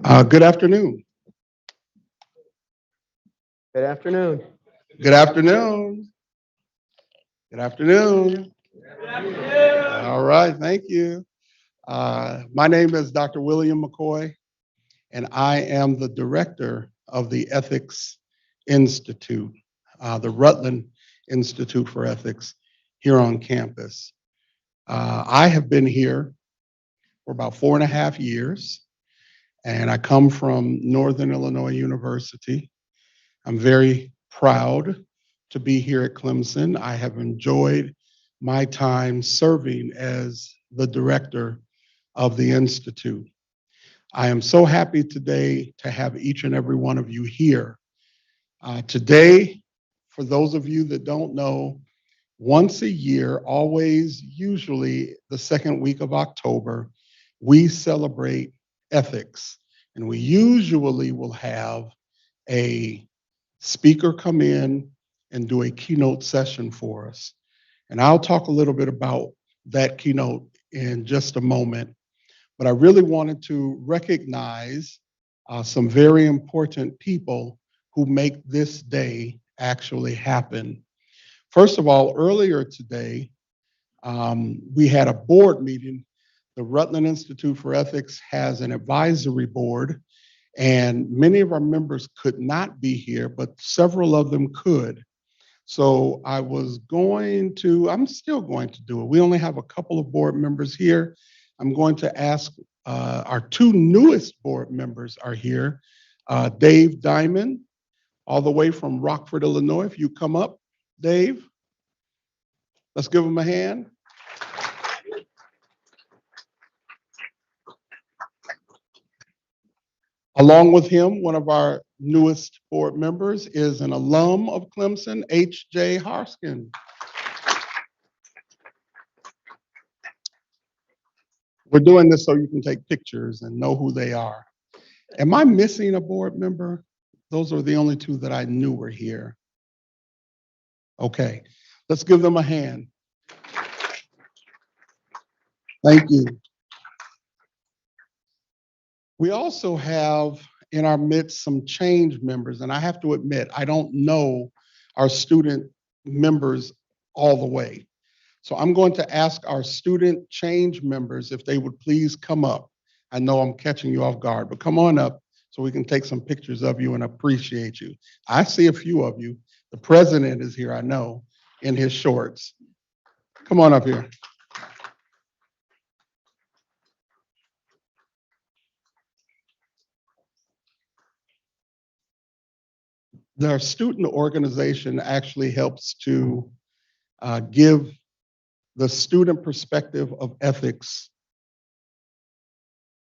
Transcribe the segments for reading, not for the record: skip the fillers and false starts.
Good afternoon. Good afternoon. Good afternoon. Good afternoon. All right, thank you. My name is Dr. William McCoy, and I am the director of the Ethics Institute, the Rutland Institute for Ethics here on campus. I have been here for about 4.5 years, and I come from Northern Illinois University. I'm very proud to be here at Clemson. I have enjoyed my time serving as the director of the Institute. I am so happy today to have each and every one of you here. Today, for those of you that don't know, once a year, always usually the second week of October, we celebrate ethics. And we usually will have a speaker come in and do a keynote session for us. And I'll talk a little bit about that keynote in just a moment. But I really wanted to recognize some very important people who make this day actually happen. First of all, earlier today, we had a board meeting. The Rutland Institute for Ethics has an advisory board, and many of our members could not be here, but several of them could. So I'm still going to do it. We only have a couple of board members here. I'm going to ask our two newest board members are here. Dave Diamond, all the way from Rockford, Illinois. If you come up, Dave, let's give him a hand. Along with him, one of our newest board members is an alum of Clemson, H.J. Harskin. We're doing this so you can take pictures and know who they are. Am I missing a board member? Those are the only two that I knew were here. Okay, let's give them a hand. Thank you. We also have in our midst some change members, and I have to admit, I don't know our student members all the way. So I'm going to ask our student change members if they would please come up. I know I'm catching you off guard, but come on up so we can take some pictures of you and appreciate you. I see a few of you. The president is here, I know, in his shorts. Come on up here. The student organization actually helps to give the student perspective of ethics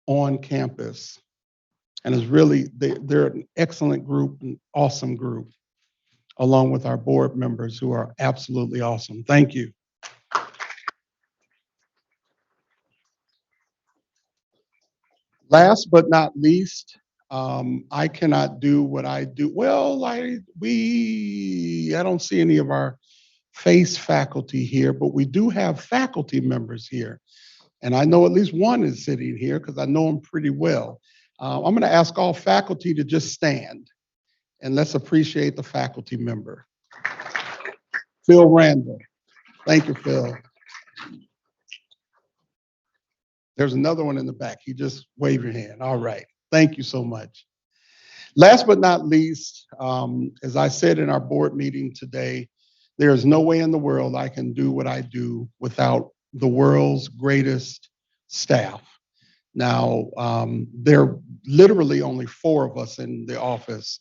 on campus. And it's really, they're an excellent group, an awesome group, along with our board members who are absolutely awesome. Thank you. Last but not least, I cannot do what I do. Well, I don't see any of our face faculty here, but we do have faculty members here. And I know at least one is sitting here because I know him pretty well. I'm going to ask all faculty to just stand and let's appreciate the faculty member. Phil Randall. Thank you, Phil. There's another one in the back. You just wave your hand. All right. Thank you so much. Last but not least, as I said in our board meeting today, there is no way in the world I can do what I do without the world's greatest staff. Now, there are literally only 4 of us in the office.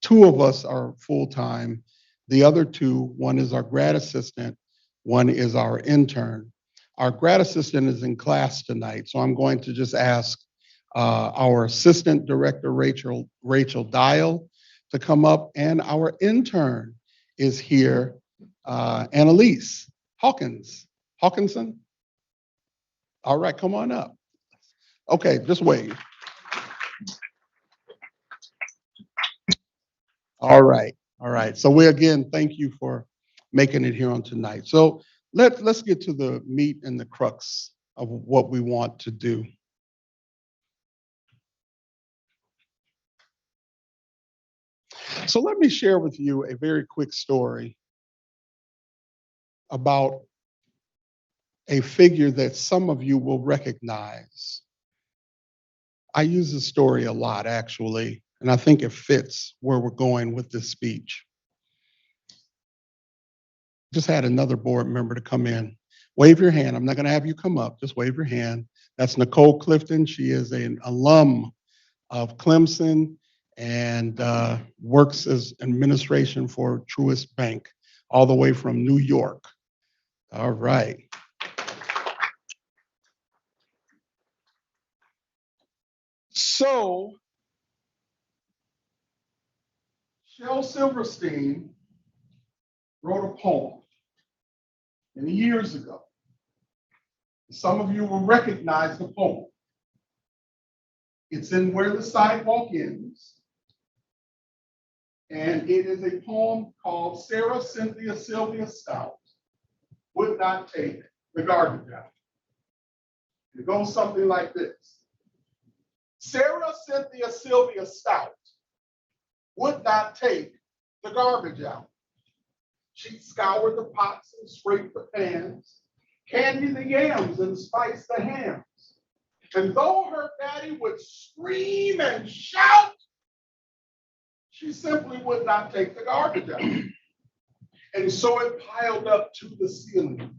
2 of us are full-time. The other 2, one is our grad assistant, one is our intern. Our grad assistant is in class tonight, so I'm going to just ask our assistant director, Rachel Dial, to come up, and our intern is here, Annalise Hawkinson. All right, come on up. Okay, just wave. All right, all right. So we again thank you for making it here on tonight. So let's get to the meat and the crux of what we want to do. So let me share with you a very quick story about a figure that some of you will recognize. I use this story a lot, actually, and I think it fits where we're going with this speech. Just had another board member to come in. Wave your hand. I'm not going to have you come up. Just wave your hand. That's Nicole Clifton. She is an alum of Clemson and works as administration for Truist Bank, all the way from New York. All right. So, Shel Silverstein wrote a poem many years ago. Some of you will recognize the poem. It's in Where the Sidewalk Ends. And it is a poem called Sarah Cynthia Sylvia Stout Would Not Take the Garbage Out. It goes something like this. Sarah Cynthia Sylvia Stout would not take the garbage out. She'd scour the pots and scrape the pans, candy the yams and spice the hams. And though her daddy would scream and shout, she simply would not take the garbage out. And so it piled up to the ceiling.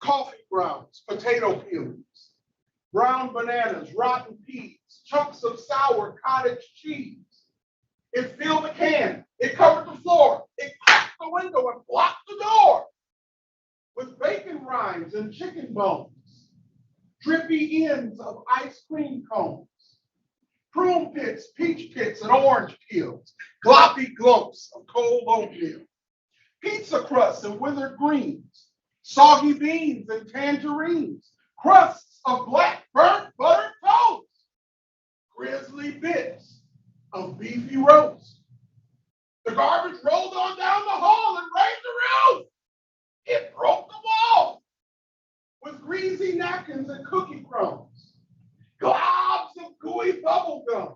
Coffee grounds, potato peelings, brown bananas, rotten peas, chunks of sour cottage cheese. It filled the can, it covered the floor, it cracked the window and blocked the door. With bacon rinds and chicken bones, drippy ends of ice cream cones, prune pits, peach pits, and orange peels, gloppy glumps of cold oatmeal, pizza crusts and withered greens, soggy beans and tangerines, crusts of black burnt buttered toast, grisly bits of beefy roast. The garbage rolled on down the hall and raised the roof. It broke the wall with greasy napkins and cookie crumbs, globs of gooey bubble gum,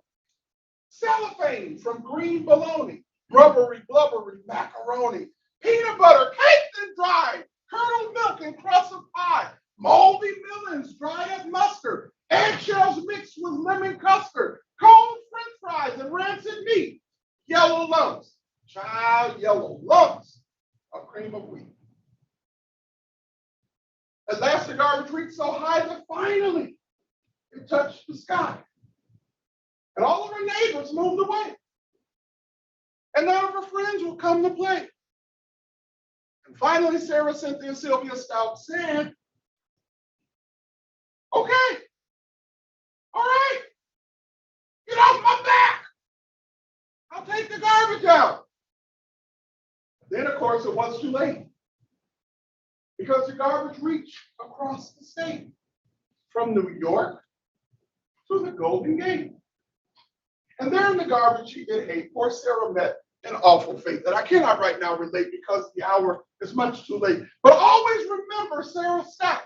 cellophane from green bologna, rubbery, blubbery macaroni, peanut butter caked and dried, curdled milk and crust of pie, moldy melons dried as mustard, eggshells mixed with lemon custard, cold french fries and rancid meat, yellow lumps, yellow lumps of cream of wheat. At last, the garbage reached so high that finally it touched the sky. And all of her neighbors moved away. And none of her friends would come to play. And finally, Sarah Cynthia Sylvia Stout said, okay, all right, get off my back. I'll take the garbage out. Then, of course, it was too late. Because the garbage reached across the state, from New York to the Golden Gate. And there in the garbage she did hate, poor Sarah met an awful fate that I cannot right now relate because the hour is much too late. But always remember Sarah Stout.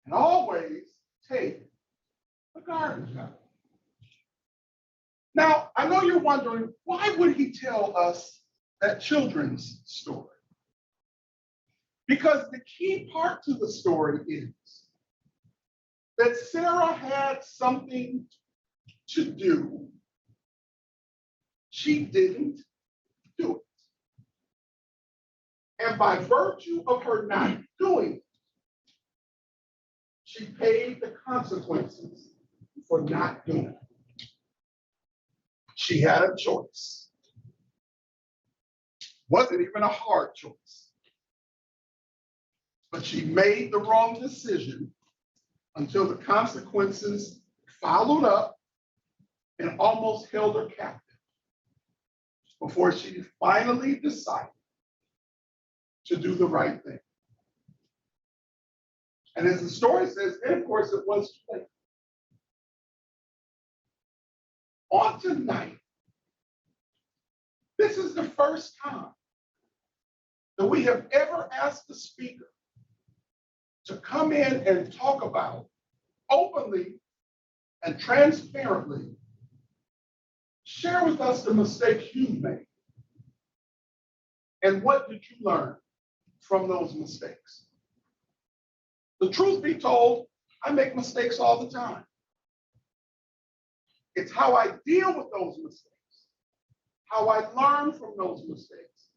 And always take the garbage out. Now, I know you're wondering, why would he tell us that children's story? Because the key part to the story is that Sarah had something to do. She didn't do it. And by virtue of her not doing it, she paid the consequences for not doing it. She had a choice. Wasn't even a hard choice. But she made the wrong decision until the consequences followed up and almost held her captive before she finally decided to do the right thing. And as the story says, then of course it was too late. On tonight, this is the first time that we have ever asked the speaker to come in and talk about openly and transparently Share with us the mistakes you've made. And what did you learn from those mistakes? The truth be told, I make mistakes all the time. It's how I deal with those mistakes, how I learn from those mistakes,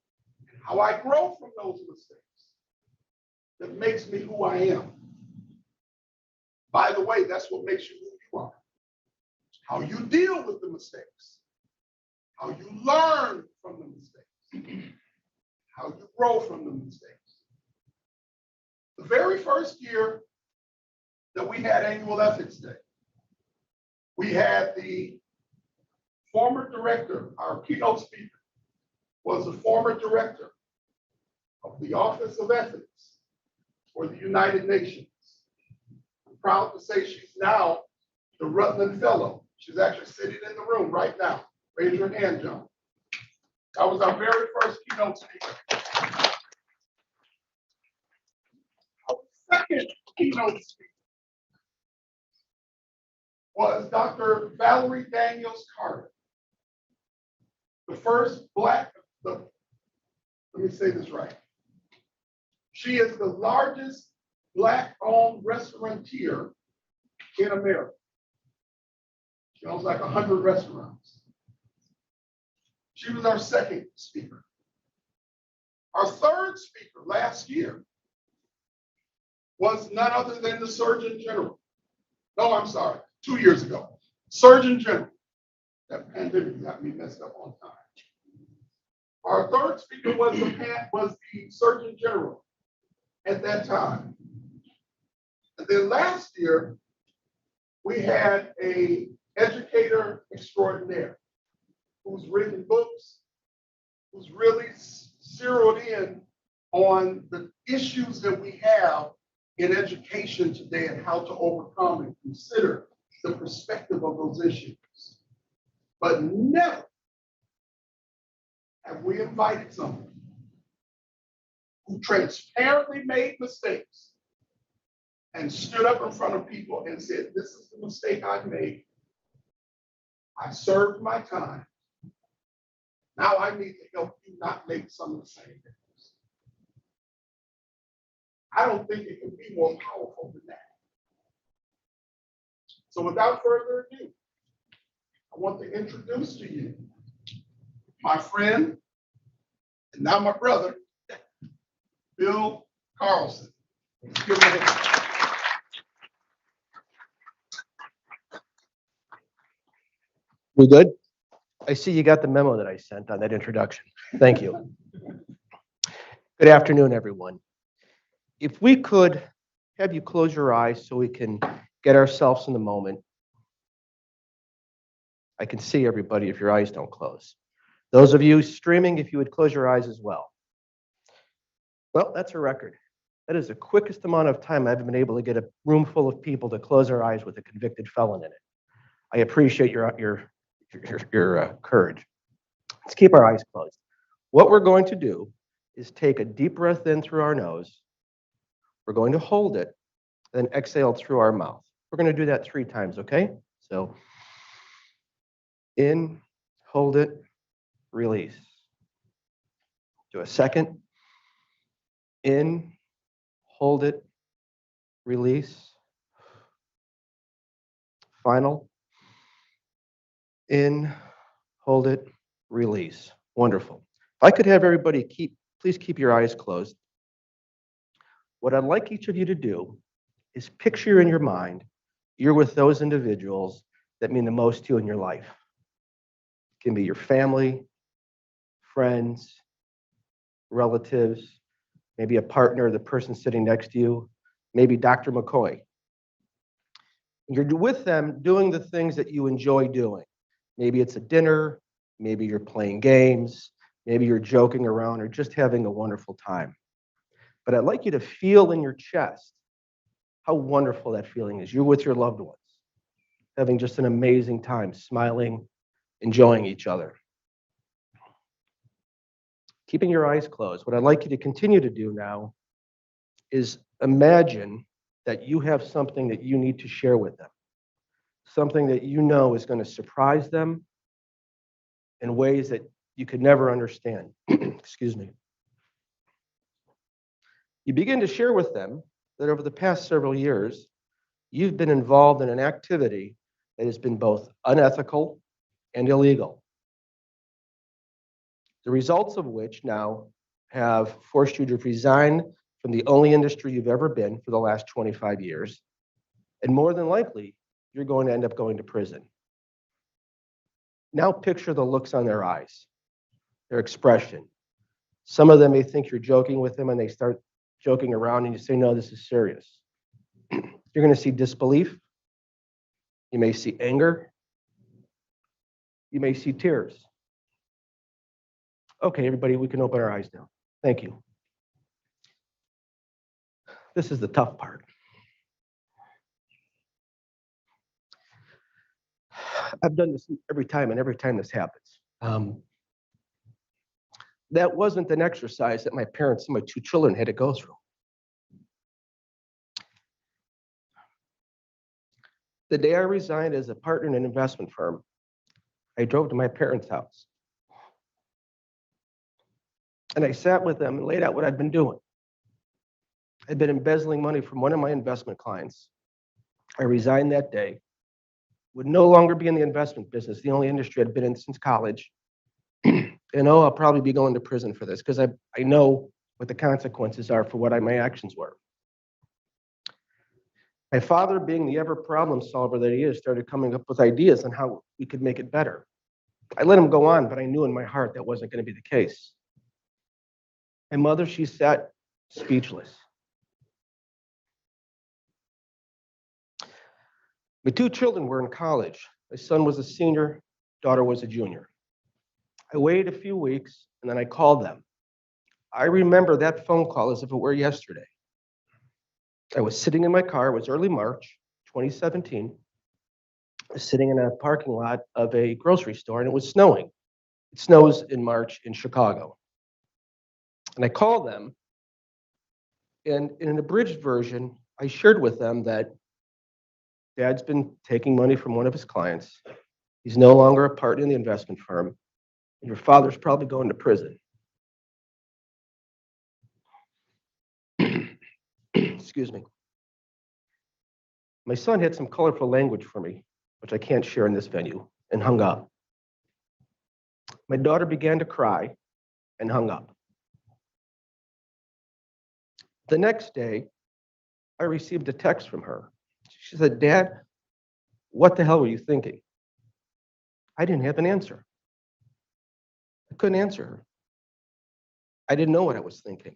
and how I grow from those mistakes that makes me who I am. By the way, that's what makes you who you are. How you deal with the mistakes, how you learn from the mistakes, how you grow from the mistakes. The very first year that we had Annual Ethics Day, we had the former director, our keynote speaker, was the former director of the Office of Ethics for the United Nations. I'm proud to say she's now the Rutland Fellow. She's actually sitting in the room right now. Raise your hand, John. That was our very first keynote speaker. Our second keynote speaker was Dr. Valerie Daniels Carter, the first Black, let me say this right. She is the largest Black-owned restaurateur in America. She owns like 100 restaurants. She was our second speaker. Our third speaker last year was none other than the Surgeon General. No, I'm sorry, 2 years ago. Surgeon General. That pandemic got me messed up on time. Our third speaker was the Surgeon General at that time. And then last year, we had an educator extraordinaire who's written books, who's really zeroed in on the issues that we have in education today and how to overcome and consider the perspective of those issues. But never have we invited someone who transparently made mistakes and stood up in front of people and said, this is the mistake I made. I served my time. Now I need to help you not make some of the same things. I don't think it can be more powerful than that. So without further ado, I want to introduce to you my friend, and now my brother, Bill Carlson. We good? I see you got the memo that I sent on that introduction. Thank you. Good afternoon, everyone. If we could have you close your eyes so we can get ourselves in the moment. I can see everybody if your eyes don't close. Those of you streaming, if you would close your eyes as well. Well, that's a record. That is the quickest amount of time I've been able to get a room full of people to close their eyes with a convicted felon in it. I appreciate your courage. Let's keep our eyes closed. What we're going to do is take a deep breath in through our nose. We're going to hold it, then exhale through our mouth. We're going to do that 3 times, okay? So in, hold it, release. Do a second. In, hold it, release. Final. In, hold it, release. Wonderful. If I could have everybody please keep your eyes closed. What I'd like each of you to do is picture in your mind you're with those individuals that mean the most to you in your life. It can be your family, friends, relatives, maybe a partner, the person sitting next to you, maybe Dr. McCoy. You're with them doing the things that you enjoy doing. Maybe it's a dinner, maybe you're playing games, maybe you're joking around or just having a wonderful time. But I'd like you to feel in your chest how wonderful that feeling is. You're with your loved ones, having just an amazing time, smiling, enjoying each other. Keeping your eyes closed, what I'd like you to continue to do now is imagine that you have something that you need to share with them, something that you know is going to surprise them in ways that you could never understand. Excuse me. You begin to share with them that over the past several years, you've been involved in an activity that has been both unethical and illegal. The results of which now have forced you to resign from the only industry you've ever been for the last 25 years. And more than likely, you're going to end up going to prison. Now picture the looks on their eyes, their expression. Some of them may think you're joking with them and they start joking around and you say, no, this is serious. You're going to see disbelief. You may see anger. You may see tears. Okay, everybody, we can open our eyes now. Thank you. This is the tough part. I've done this every time, and every time this happens. That wasn't an exercise that my parents and my two children had to go through. The day I resigned as a partner in an investment firm, I drove to my parents' house. And I sat with them and laid out what I'd been doing. I'd been embezzling money from one of my investment clients. I resigned that day, would no longer be in the investment business, the only industry I'd been in since college. And I'll probably be going to prison for this because I know what the consequences are for what my actions were. My father, being the ever problem solver that he is, started coming up with ideas on how we could make it better. I let him go on, but I knew in my heart that wasn't going to be the case. My mother, she sat speechless. My two children were in college. My son was a senior, daughter was a junior. I waited a few weeks, and then I called them. I remember that phone call as if it were yesterday. I was sitting in my car. It was early March 2017. I was sitting in a parking lot of a grocery store, and it was snowing. It snows in March in Chicago. And I called them, and in an abridged version, I shared with them that Dad's been taking money from one of his clients. He's no longer a partner in the investment firm. And your father's probably going to prison. Excuse me. My son had some colorful language for me, which I can't share in this venue, and hung up. My daughter began to cry and hung up. The next day, I received a text from her. She said, Dad, what the hell were you thinking? I didn't have an answer. I couldn't answer her. I didn't know what I was thinking.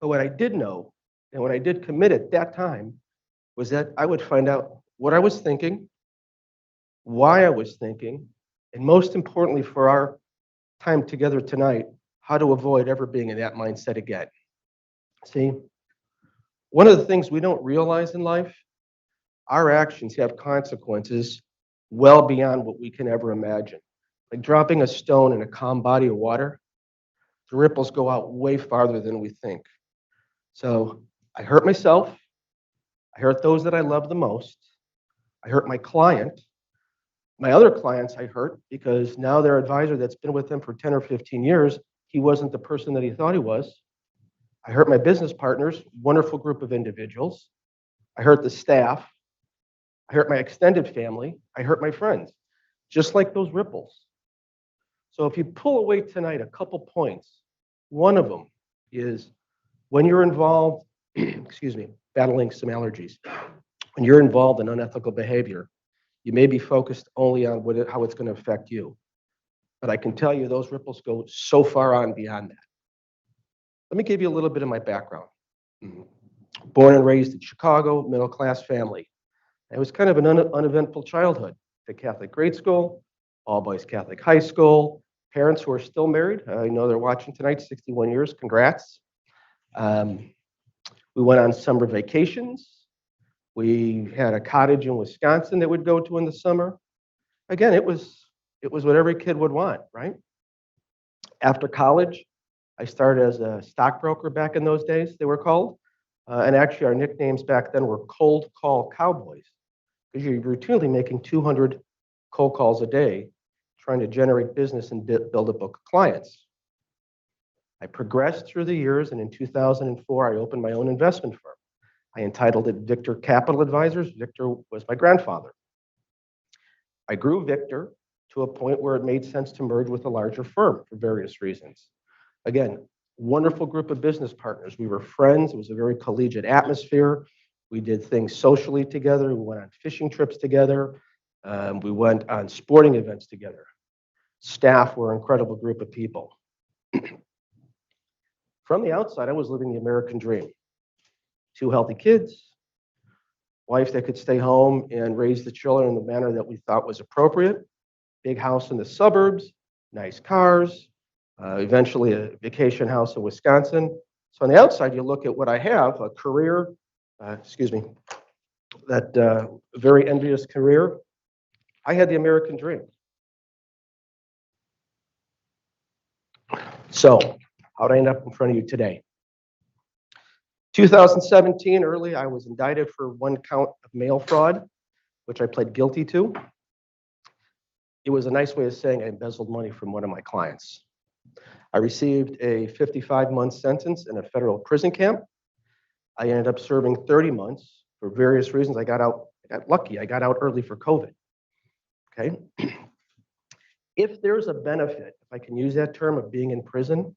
But what I did know, and what I did commit at that time, was that I would find out what I was thinking, why I was thinking, and most importantly for our time together tonight, how to avoid ever being in that mindset again. See, one of the things we don't realize in life, our actions have consequences well beyond what we can ever imagine. Like dropping a stone in a calm body of water, the ripples go out way farther than we think. So I hurt myself. I hurt those that I love the most. I hurt my client. My other clients I hurt because now their advisor that's been with them for 10 or 15 years, he wasn't the person that he thought he was. I hurt my business partners, wonderful group of individuals. I hurt the staff. I hurt my extended family. I hurt my friends, just like those ripples. So if you pull away tonight a couple points, one of them is when you're involved, excuse me, battling some allergies, when you're involved in unethical behavior, you may be focused only on how it's going to affect you. But I can tell you those ripples go so far on beyond that. Let me give you a little bit of my background. Born and raised in Chicago, middle-class family. It was kind of an uneventful childhood. The Catholic grade school, all boys Catholic high school, parents who are still married. I know they're watching tonight, 61 years, congrats. We went on summer vacations. We had a cottage in Wisconsin that we'd go to in the summer. Again, it was what every kid would want, right? After college, I started as a stockbroker back in those days, they were called. And actually, our nicknames back then were cold call cowboys, because you're routinely making 200 cold calls a day, trying to generate business and build a book of clients. I progressed through the years, and in 2004, I opened my own investment firm. I entitled it Victor Capital Advisors. Victor was my grandfather. I grew Victor to a point where it made sense to merge with a larger firm for various reasons. Again, wonderful group of business partners. We were friends. It was a very collegiate atmosphere. We did things socially together. We went on fishing trips together. We went on sporting events together. Staff were an incredible group of people. From the outside, I was living the American dream. 2 healthy kids, wife that could stay home and raise the children in the manner that we thought was appropriate, big house in the suburbs, nice cars, eventually a vacation house in Wisconsin. So on the outside, you look at what I have, a career, that very envious career. I had the American dream. So how'd I end up in front of you today? 2017, early, I was indicted for 1 count of mail fraud, which I pled guilty to. It was a nice way of saying I embezzled money from one of my clients. I received a 55-month sentence in a federal prison camp. I ended up serving 30 months for various reasons. I got lucky. I got out early for COVID. Okay. If there's a benefit, if I can use that term, of being in prison,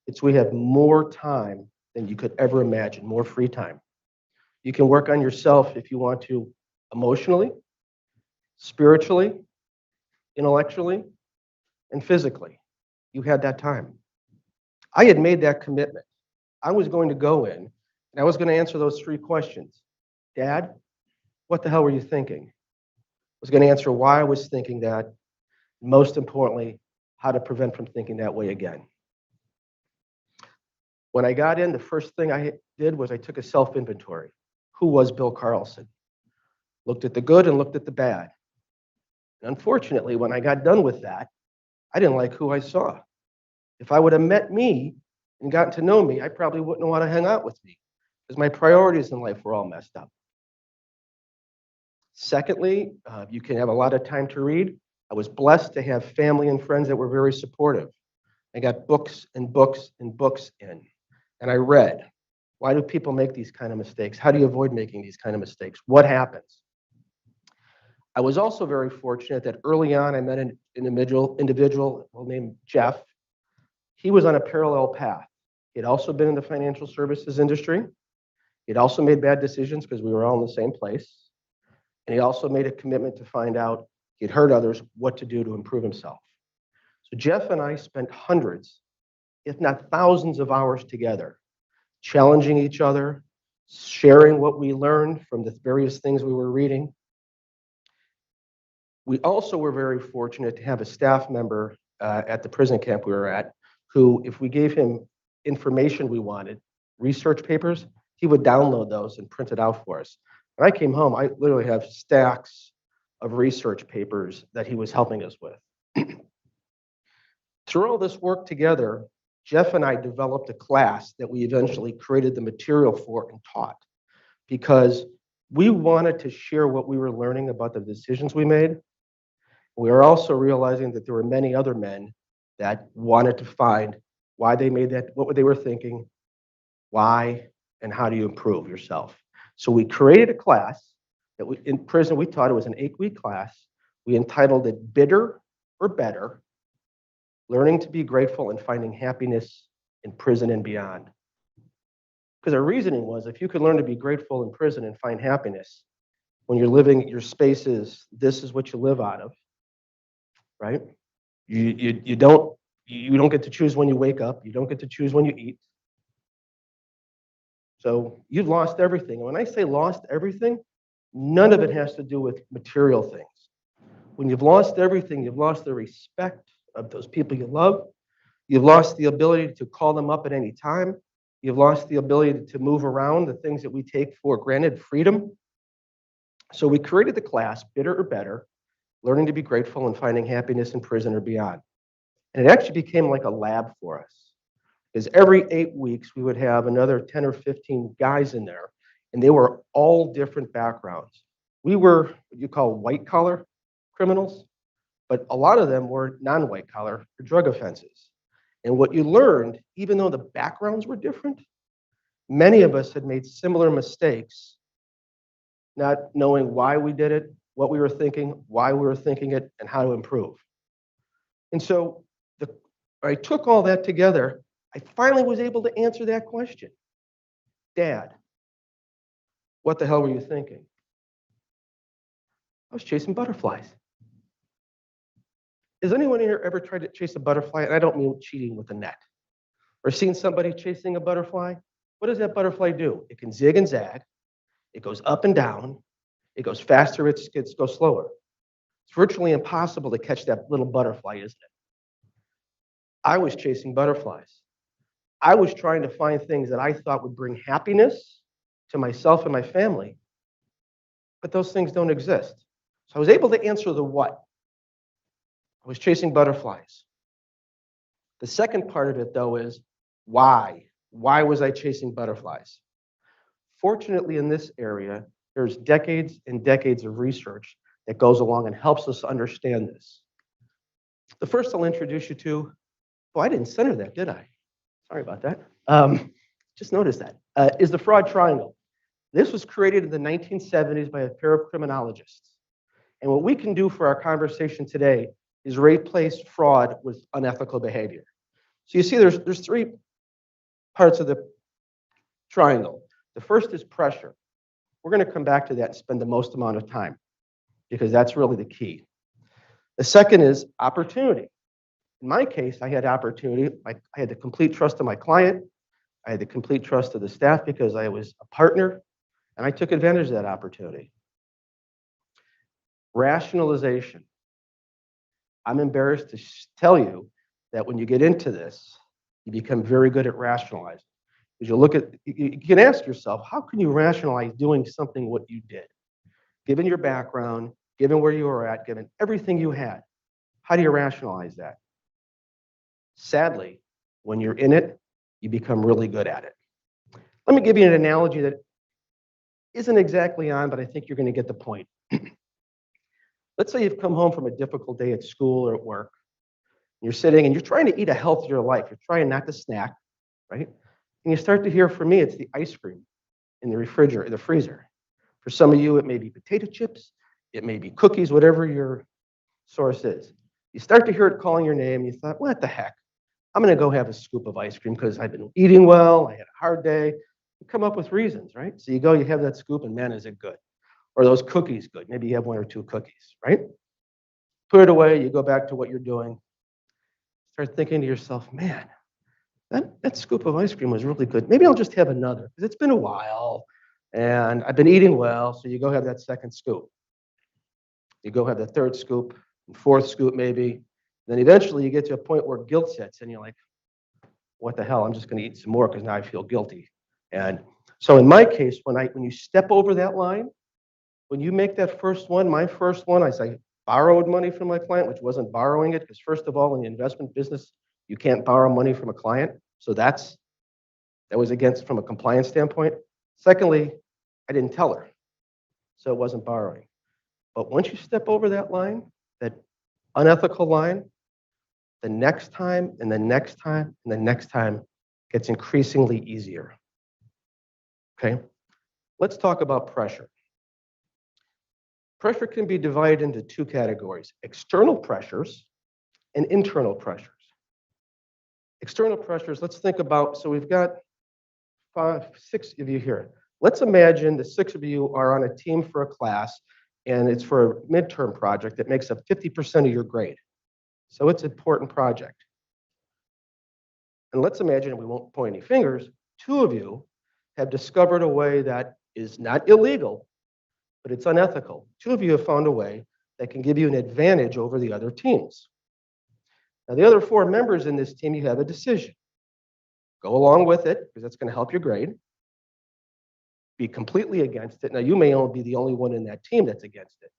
it's we have more time than you could ever imagine, more free time. You can work on yourself if you want to, emotionally, spiritually, intellectually, and physically. You had that time. I had made that commitment. I was going to go in, and I was going to answer those 3 questions. Dad, what the hell were you thinking? I was going to answer why I was thinking that. Most importantly, how to prevent from thinking that way again. When I got in, the first thing I did was I took a self-inventory. Who was Bill Carlson? Looked at the good and looked at the bad. And unfortunately, when I got done with that, I didn't like who I saw. If I would have met me and gotten to know me, I probably wouldn't want to hang out with me because my priorities in life were all messed up. Secondly, you can have a lot of time to read. I was blessed to have family and friends that were very supportive. I got books and books and books in, and I read. Why do people make these kind of mistakes? How do you avoid making these kind of mistakes? What happens? I was also very fortunate that early on I met an individual named Jeff. He was on a parallel path. He'd also been in the financial services industry. He'd also made bad decisions because we were all in the same place. And he also made a commitment to find out, he'd heard others, what to do to improve himself. So Jeff and I spent hundreds, if not thousands of hours together, challenging each other, sharing what we learned from the various things we were reading. We also were very fortunate to have a staff member at the prison camp we were at, who, if we gave him information we wanted, research papers, he would download those and print it out for us. When I came home, I literally have stacks of research papers that he was helping us with. Through all this work together, Jeff and I developed a class that we eventually created the material for and taught, because we wanted to share what we were learning about the decisions we made. We were also realizing that there were many other men that wanted to find why they made that, what they were thinking, why, and how do you improve yourself. So we created a class that in prison we taught. It was an 8-week class. We entitled it Bitter or Better, Learning to be Grateful and Finding Happiness in Prison and Beyond. Because our reasoning was, if you can learn to be grateful in prison and find happiness, when you're living your spaces, this is what you live out of, right? You don't get to choose when you wake up. You don't get to choose when you eat. So you've lost everything. And when I say lost everything, none of it has to do with material things. When you've lost everything, you've lost the respect of those people you love. You've lost the ability to call them up at any time. You've lost the ability to move around, the things that we take for granted, freedom. So we created the class, Bitter or Better, Learning to be Grateful and Finding Happiness in Prison or Beyond. And it actually became like a lab for us. Because every 8 weeks, we would have another 10 or 15 guys in there, and they were all different backgrounds. We were what you call white-collar criminals, but a lot of them were non-white collar or drug offenses. And what you learned, even though the backgrounds were different, many of us had made similar mistakes, not knowing why we did it, what we were thinking, why we were thinking it, and how to improve. And so I took all that together. I finally was able to answer that question. Dad, what the hell were you thinking? I was chasing butterflies. Has anyone here ever tried to chase a butterfly? And I don't mean cheating with a net. Or seen somebody chasing a butterfly? What does that butterfly do? It can zig and zag. It goes up and down. It goes faster, it goes slower. It's virtually impossible to catch that little butterfly, isn't it? I was chasing butterflies. I was trying to find things that I thought would bring happiness to myself and my family, but those things don't exist. So I was able to answer the what. I was chasing butterflies. The second part of it, though, is why. Why was I chasing butterflies? Fortunately, in this area, there's decades and decades of research that goes along and helps us understand this. The first I'll introduce you to, I didn't center that, did I? Sorry about that. Just noticed that, is the fraud triangle. This was created in the 1970s by a pair of criminologists. And what we can do for our conversation today is replace fraud with unethical behavior. So you see there's three parts of the triangle. The first is pressure. We're going to come back to that and spend the most amount of time because that's really the key. The second is opportunity. In my case, I had opportunity. I had the complete trust of my client. I had the complete trust of the staff because I was a partner, and I took advantage of that opportunity. Rationalization. I'm embarrassed to tell you that when you get into this, you become very good at rationalizing. Because you look at, you can ask yourself, how can you rationalize doing something what you did? Given your background, given where you were at, given everything you had, how do you rationalize that? Sadly, when you're in it, you become really good at it. Let me give you an analogy that isn't exactly on, but I think you're going to get the point. Let's say you've come home from a difficult day at school or at work. You're sitting and you're trying to eat a healthier life. You're trying not to snack, right? And you start to hear, for me, it's the ice cream in the refrigerator, the freezer. For some of you, it may be potato chips, it may be cookies, whatever your source is. You start to hear it calling your name, you thought, what the heck? I'm going to go have a scoop of ice cream because I've been eating well, I had a hard day. You come up with reasons, right? So you go, you have that scoop, and man, is it good. Or those cookies good. Maybe you have one or two cookies, right? Put it away, you go back to what you're doing. Start thinking to yourself, man, that scoop of ice cream was really good. Maybe I'll just have another, because it's been a while, and I've been eating well, so you go have that second scoop. You go have the third scoop, and fourth scoop maybe. Then eventually you get to a point where guilt sets, and you're like, what the hell, I'm just going to eat some more because now I feel guilty. And so in my case, when you step over that line, when you make that first one, my first one, I borrowed money from my client, which wasn't borrowing it, because first of all, in the investment business, you can't borrow money from a client. So that was against from a compliance standpoint. Secondly, I didn't tell her, so it wasn't borrowing. But once you step over that line, that unethical line, the next time and the next time and the next time gets increasingly easier. Okay? Let's talk about pressure. Pressure can be divided into two categories: external pressures and internal pressures. External pressures, let's think about, so we've got 6 of you here. Let's imagine the 6 of you are on a team for a class, and it's for a midterm project that makes up 50% of your grade. So it's an important project. And let's imagine, we won't point any fingers, 2 of you have discovered a way that is not illegal, but it's unethical. 2 of you have found a way that can give you an advantage over the other teams. Now, the other 4 members in this team, you have a decision. Go along with it, because that's going to help your grade. Be completely against it. Now, you may only be the only one in that team that's against it.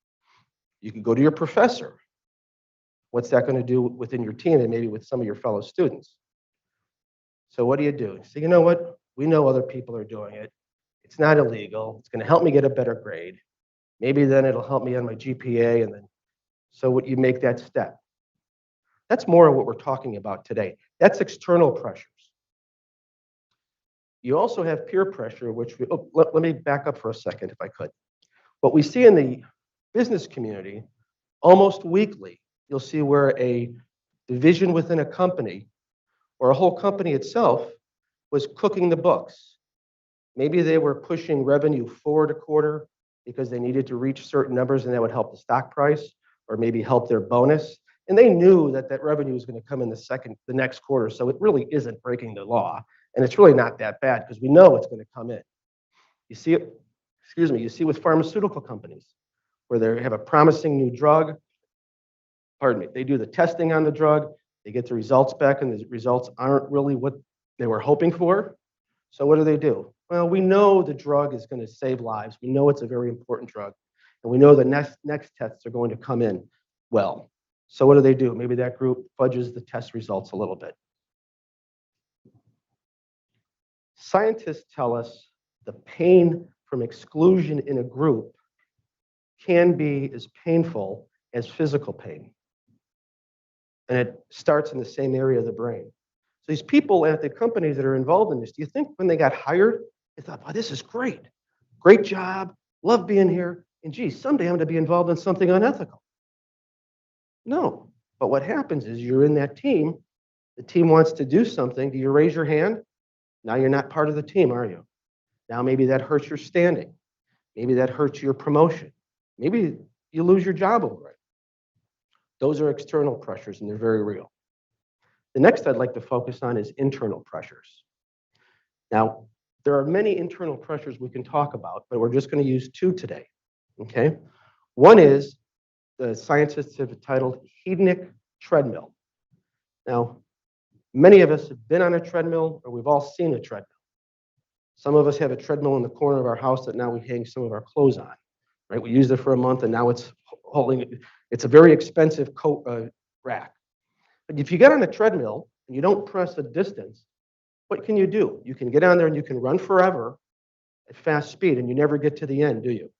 You can go to your professor. What's that going to do within your team and maybe with some of your fellow students? So what do? So you know what? We know other people are doing it. It's not illegal. It's going to help me get a better grade. Maybe then it'll help me on my GPA, and then So what you make that step. That's more of what we're talking about today. That's external pressures. You also have peer pressure, which let me back up for a second if I could. What we see in the business community, almost weekly, you'll see where a division within a company or a whole company itself was cooking the books. Maybe they were pushing revenue forward a quarter because they needed to reach certain numbers and that would help the stock price or maybe help their bonus. And they knew that that revenue was going to come in the next quarter. So it really isn't breaking the law. And it's really not that bad because we know it's going to come in. You see it, you see with pharmaceutical companies where they have a promising new drug. Pardon me, they do the testing on the drug, they get the results back, and the results aren't really what they were hoping for. So what do? Well, we know the drug is going to save lives. We know it's a very important drug. And we know the next tests are going to come in well. So what do? Maybe that group fudges the test results a little bit. Scientists tell us the pain from exclusion in a group can be as painful as physical pain. And it starts in the same area of the brain. So these people at the companies that are involved in this, do you think when they got hired, they thought, wow, this is great. Great job. Love being here. And geez, someday I'm going to be involved in something unethical. No. But what happens is you're in that team. The team wants to do something. Do you raise your hand? Now you're not part of the team, are you? Now maybe that hurts your standing. Maybe that hurts your promotion. Maybe you lose your job over it. Those are external pressures, and they're very real. The next I'd like to focus on is internal pressures. Now, there are many internal pressures we can talk about, but we're just going to use two today, okay? One is the scientists have titled hedonic treadmill. Now, many of us have been on a treadmill, or we've all seen a treadmill. Some of us have a treadmill in the corner of our house that now we hang some of our clothes on, right? We used it for a month, and now it's a very expensive coat rack. But if you get on a treadmill and you don't press a distance, what can you do? You can get on there and you can run forever at fast speed, and you never get to the end, do you?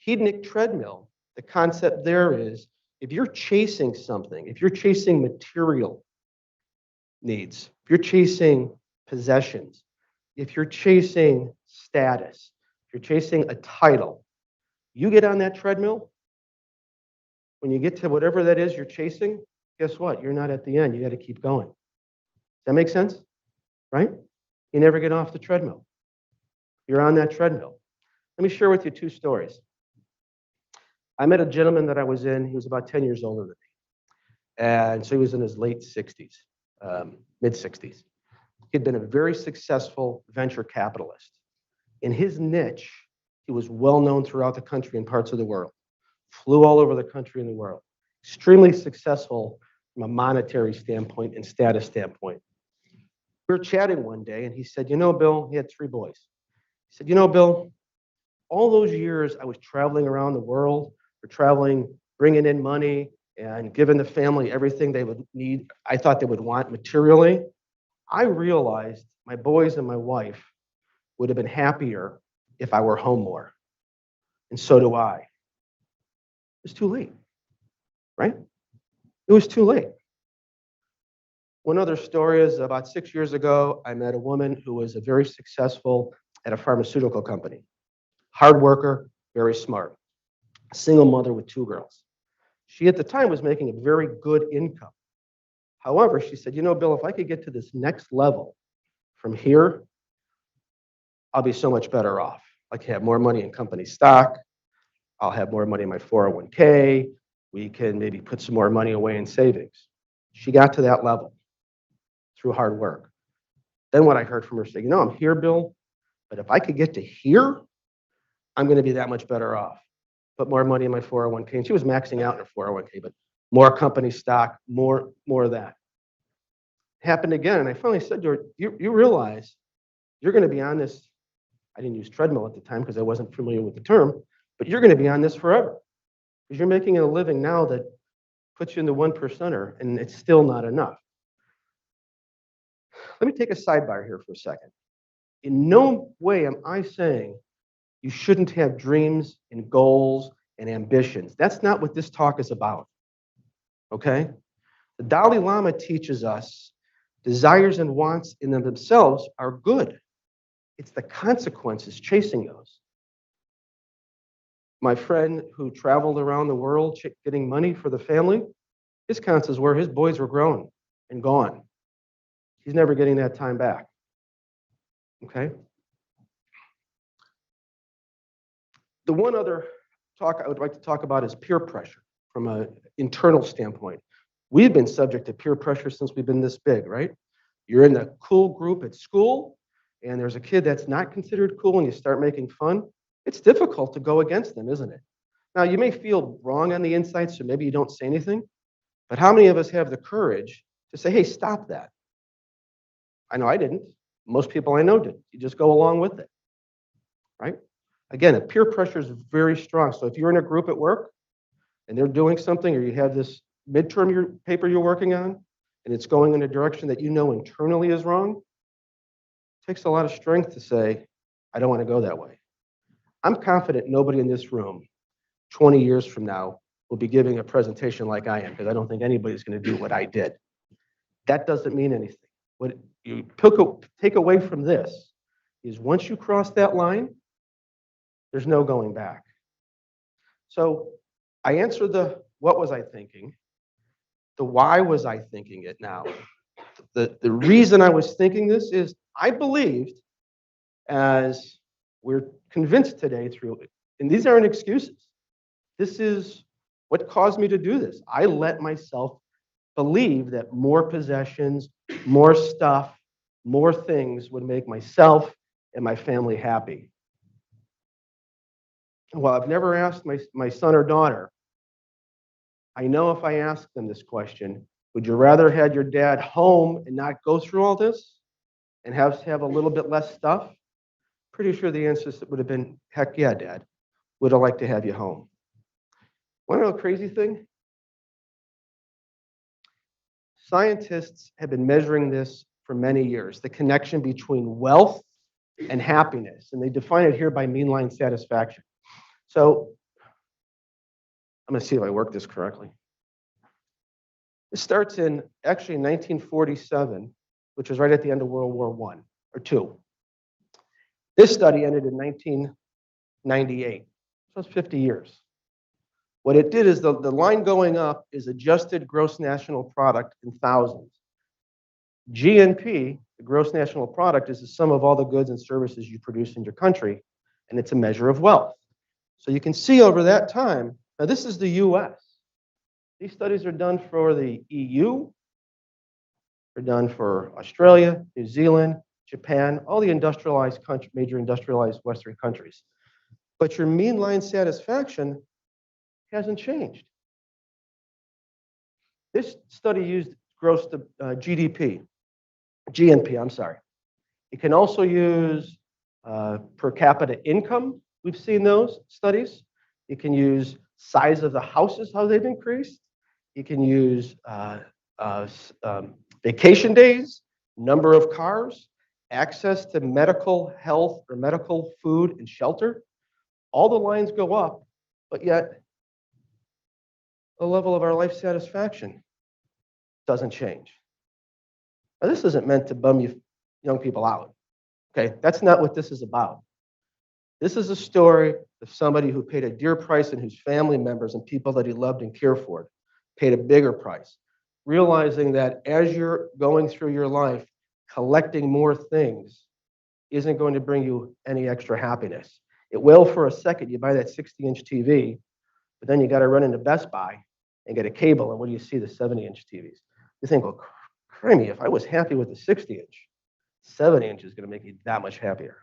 Hedonic treadmill, the concept there is if you're chasing something, if you're chasing material needs, if you're chasing possessions, if you're chasing status, if you're chasing a title, you get on that treadmill, when you get to whatever that is you're chasing, guess what? You're not at the end. You got to keep going. Does that make sense? Right? You never get off the treadmill. You're on that treadmill. Let me share with you two stories. I met a gentleman that I was in. He was about 10 years older than me. And so he was in his late 60s, mid 60s. He'd been a very successful venture capitalist. In his niche, he was well known throughout the country and parts of the world. Flew all over the country and the world. Extremely successful from a monetary standpoint and status standpoint. We were chatting one day, and he said, you know, Bill, he had 3 boys. He said, you know, Bill, all those years I was traveling around the world, or traveling, bringing in money, and giving the family everything they would need, I thought they would want materially. I realized my boys and my wife would have been happier if I were home more. And so do I. It was too late, right? It was too late. One other story is about 6 years ago, I met a woman who was very successful at a pharmaceutical company. Hard worker, very smart. A single mother with 2 girls. She at the time was making a very good income. However, she said, you know, Bill, if I could get to this next level from here, I'll be so much better off. I can have more money in company stock. I'll have more money in my 401k. We can maybe put some more money away in savings. She got to that level through hard work. Then what I heard from her say, you know, I'm here, Bill, but if I could get to here, I'm going to be that much better off. Put more money in my 401k. And she was maxing out in her 401k, but more company stock, more of that. Happened again, and I finally said to her, you realize you're going to be on this, I didn't use treadmill at the time because I wasn't familiar with the term, but you're going to be on this forever. Because you're making a living now that puts you in the 1%er, and it's still not enough. Let me take a sidebar here for a second. In no way am I saying you shouldn't have dreams and goals and ambitions. That's not what this talk is about, okay? The Dalai Lama teaches us desires and wants in themselves are good. It's the consequences chasing those. My friend who traveled around the world getting money for the family, his consequences were his boys were grown and gone. He's never getting that time back, okay? The one other talk I would like to talk about is peer pressure from an internal standpoint. We've been subject to peer pressure since we've been this big, right? You're in the cool group at school, and there's a kid that's not considered cool, and you start making fun. It's difficult to go against them, isn't it? Now, you may feel wrong on the inside, so maybe you don't say anything, but how many of us have the courage to say, hey, stop that? I know I didn't. Most people I know didn't. You just go along with it, right? Again, the peer pressure is very strong. So if you're in a group at work and they're doing something, or you have this midterm paper you're working on, and it's going in a direction that you know internally is wrong, it takes a lot of strength to say, I don't want to go that way. I'm confident nobody in this room 20 years from now will be giving a presentation like I am, because I don't think anybody's going to do what I did. That doesn't mean anything. What you take away from this is once you cross that line, there's no going back. So I answered the what was I thinking, the why was I thinking it now. The reason I was thinking this is I believed, as we're convinced today through it, and these aren't excuses. This is what caused me to do this. I let myself believe that more possessions, more stuff, more things would make myself and my family happy. Well, I've never asked my son or daughter. I know if I ask them this question, would you rather have your dad home and not go through all this and have a little bit less stuff? Pretty sure the answer would have been, heck yeah, Dad. Would I like to have you home? Want to know the crazy thing? Scientists have been measuring this for many years, the connection between wealth and happiness, and they define it here by mean line satisfaction. So I'm going to see if I work this correctly. It starts in actually 1947, which was right at the end of World War I or II. This study ended in 1998, so it's 50 years. What it did is the line going up is adjusted gross national product in thousands. GNP, the gross national product, is the sum of all the goods and services you produce in your country, and it's a measure of wealth. So you can see over that time, now this is the US. These studies are done for the EU, they're done for Australia, New Zealand, Japan, all the industrialized countries, major industrialized Western countries. But your mean line satisfaction hasn't changed. This study used gross GNP, I'm sorry. You can also use per capita income. We've seen those studies. You can use size of the houses, how they've increased. You can use vacation days, number of cars, access to medical health or medical food and shelter. All the lines go up, but yet the level of our life satisfaction doesn't change. Now, this isn't meant to bum you young people out. Okay, that's not what this is about. This is a story of somebody who paid a dear price and whose family members and people that he loved and cared for paid a bigger price, realizing that as you're going through your life, collecting more things isn't going to bring you any extra happiness. It will for a second. You buy that 60-inch TV, but then you got to run into Best Buy and get a cable, and what do you see? The 70-inch TVs. You think, well, crimey, if I was happy with the 60-inch, 70-inch is going to make you that much happier.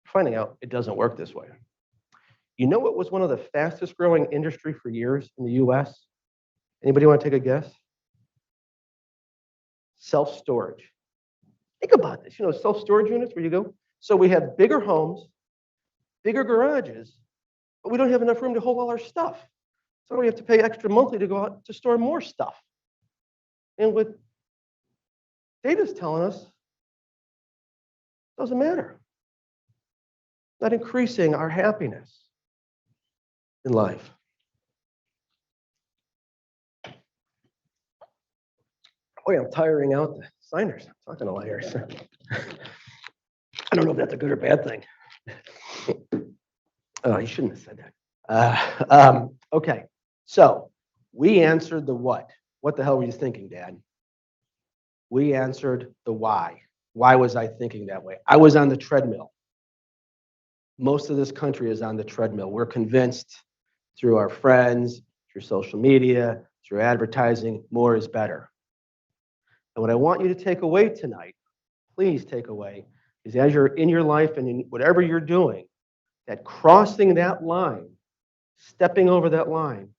Finding out it doesn't work this way. You know what was one of the fastest growing industry for years in the US? Anybody want to take a guess? Self-storage. Think about this. You know, self-storage units where you go. So we have bigger homes, bigger garages, but we don't have enough room to hold all our stuff. So we have to pay extra monthly to go out to store more stuff. And what data's telling us, doesn't matter. Not increasing our happiness. in life. Boy, I'm tiring out the signers. I'm talking to liars. I don't know if that's a good or bad thing. Oh, you shouldn't have said that. Okay, so we answered the what. What the hell were you thinking, Dad? We answered the why. Why was I thinking that way? I was on the treadmill. Most of this country is on the treadmill. We're convinced through our friends, through social media, through advertising, more is better. And what I want you to take away tonight, please take away, is as you're in your life and in whatever you're doing, that crossing that line, stepping over that line,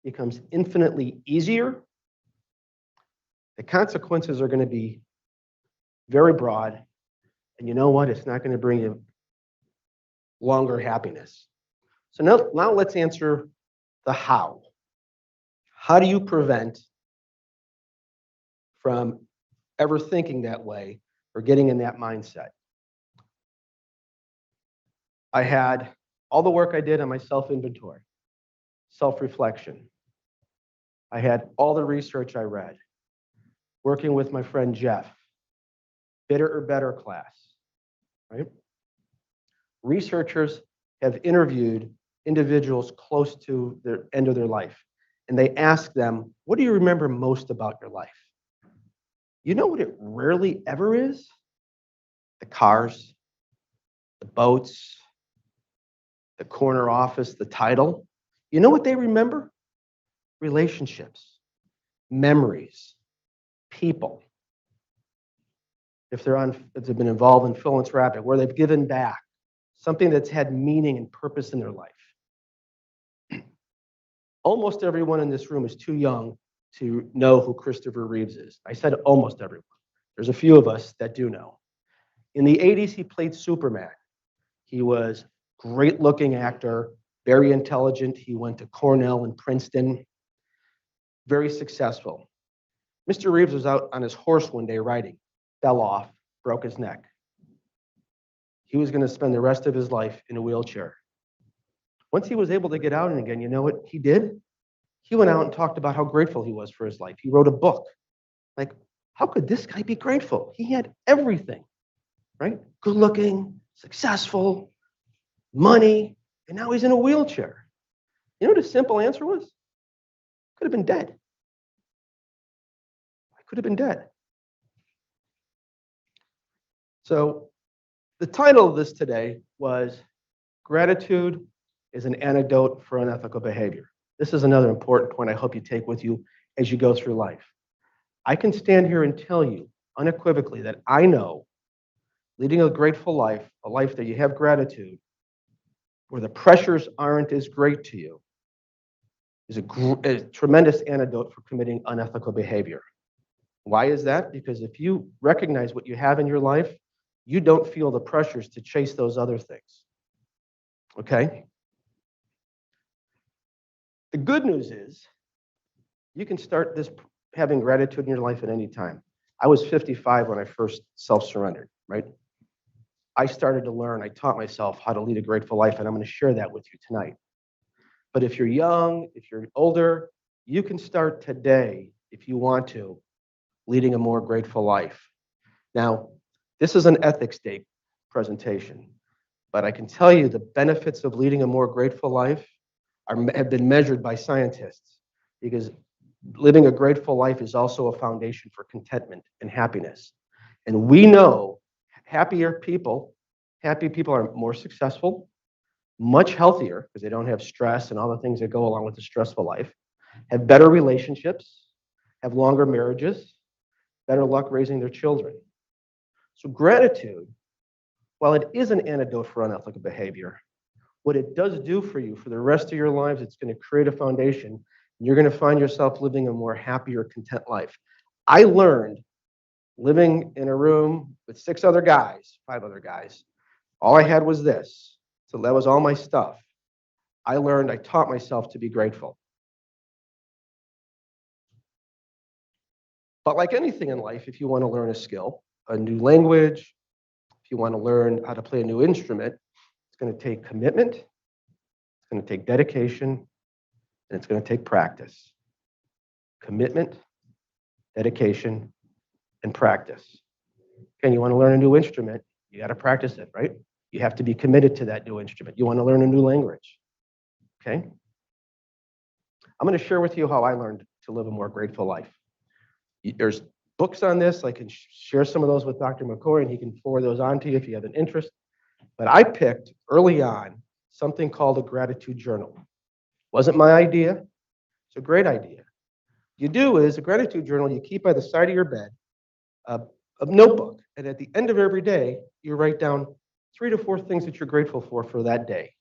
becomes infinitely easier. The consequences are going to be very broad. And you know what? It's not going to bring you longer happiness. So now let's answer the how. How do you prevent from ever thinking that way or getting in that mindset? I had all the work I did on my self-inventory, self-reflection. I had all the research I read, working with my friend Jeff, bitter or better class, right? Researchers have interviewed individuals close to the end of their life, and they ask them, what do you remember most about your life? You know what it rarely ever is? The cars, the boats, the corner office, the title. You know what they remember? Relationships, memories, people. If they've been involved in philanthropic, where they've given back, something that's had meaning and purpose in their life. Almost everyone in this room is too young to know who Christopher Reeves is. I said almost everyone. There's a few of us that do know. In the 80s, he played Superman. He was a great-looking actor, very intelligent. He went to Cornell and Princeton, very successful. Mr. Reeves was out on his horse one day riding, fell off, broke his neck. He was going to spend the rest of his life in a wheelchair. Once he was able to get out and again, you know what he did? He went out and talked about how grateful he was for his life. He wrote a book. Like, how could this guy be grateful? He had everything, right? Good looking, successful, money, and now he's in a wheelchair. You know what his simple answer was? Could have been dead. I could have been dead. So the title of this today was Gratitude is an Antidote for Unethical Behavior. This is another important point I hope you take with you as you go through life. I can stand here and tell you unequivocally that I know leading a grateful life, a life that you have gratitude, where the pressures aren't as great to you, is a tremendous antidote for committing unethical behavior. Why is that? Because if you recognize what you have in your life, you don't feel the pressures to chase those other things. Okay? The good news is you can start this having gratitude in your life at any time. I was 55 when I first self-surrendered, right? I started to learn, I taught myself how to lead a grateful life, and I'm going to share that with you tonight. But if you're young, if you're older, you can start today, if you want to, leading a more grateful life. Now, this is an ethics day presentation, but I can tell you the benefits of leading a more grateful life have been measured by scientists, because living a grateful life is also a foundation for contentment and happiness. And we know happy people are more successful, much healthier, because they don't have stress and all the things that go along with a stressful life, have better relationships, have longer marriages, better luck raising their children. So gratitude, while it is an antidote for unethical behavior, what it does do for you for the rest of your lives, it's going to create a foundation, and you're going to find yourself living a more happier, content life. I learned living in a room with 5 other guys, all I had was this. So that was all my stuff. I taught myself to be grateful. But like anything in life, if you want to learn a skill, a new language, if you want to learn how to play a new instrument, it's going to take commitment, it's going to take dedication, and it's going to take practice. Commitment, dedication, and practice. And you want to learn a new instrument, you got to practice it, right? You have to be committed to that new instrument. You want to learn a new language, okay? I'm going to share with you how I learned to live a more grateful life. There's books on this. I can share some of those with Dr. McCoy, and he can forward those on to you if you have an interest. But I picked early on something called a gratitude journal. Wasn't my idea. It's a great idea. You do is a gratitude journal you keep by the side of your bed, a notebook, and at the end of every day, you write down 3 to 4 things that you're grateful for that day.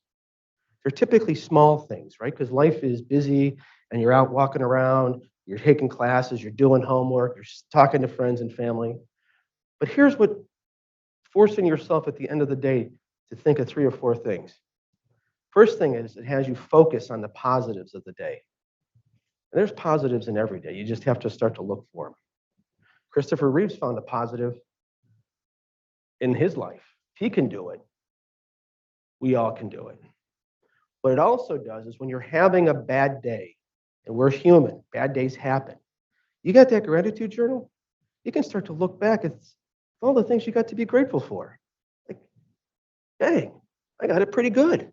They're typically small things, right? Because life is busy and you're out walking around, you're taking classes, you're doing homework, you're talking to friends and family. But here's what forcing yourself at the end of the day to think of 3 or 4 things. First thing is it has you focus on the positives of the day. And there's positives in every day. You just have to start to look for them. Christopher Reeves found a positive in his life. If he can do it, we all can do it. What it also does is when you're having a bad day, and we're human, bad days happen, you got that gratitude journal, you can start to look back at all the things you got to be grateful for. Like, dang, I got it pretty good.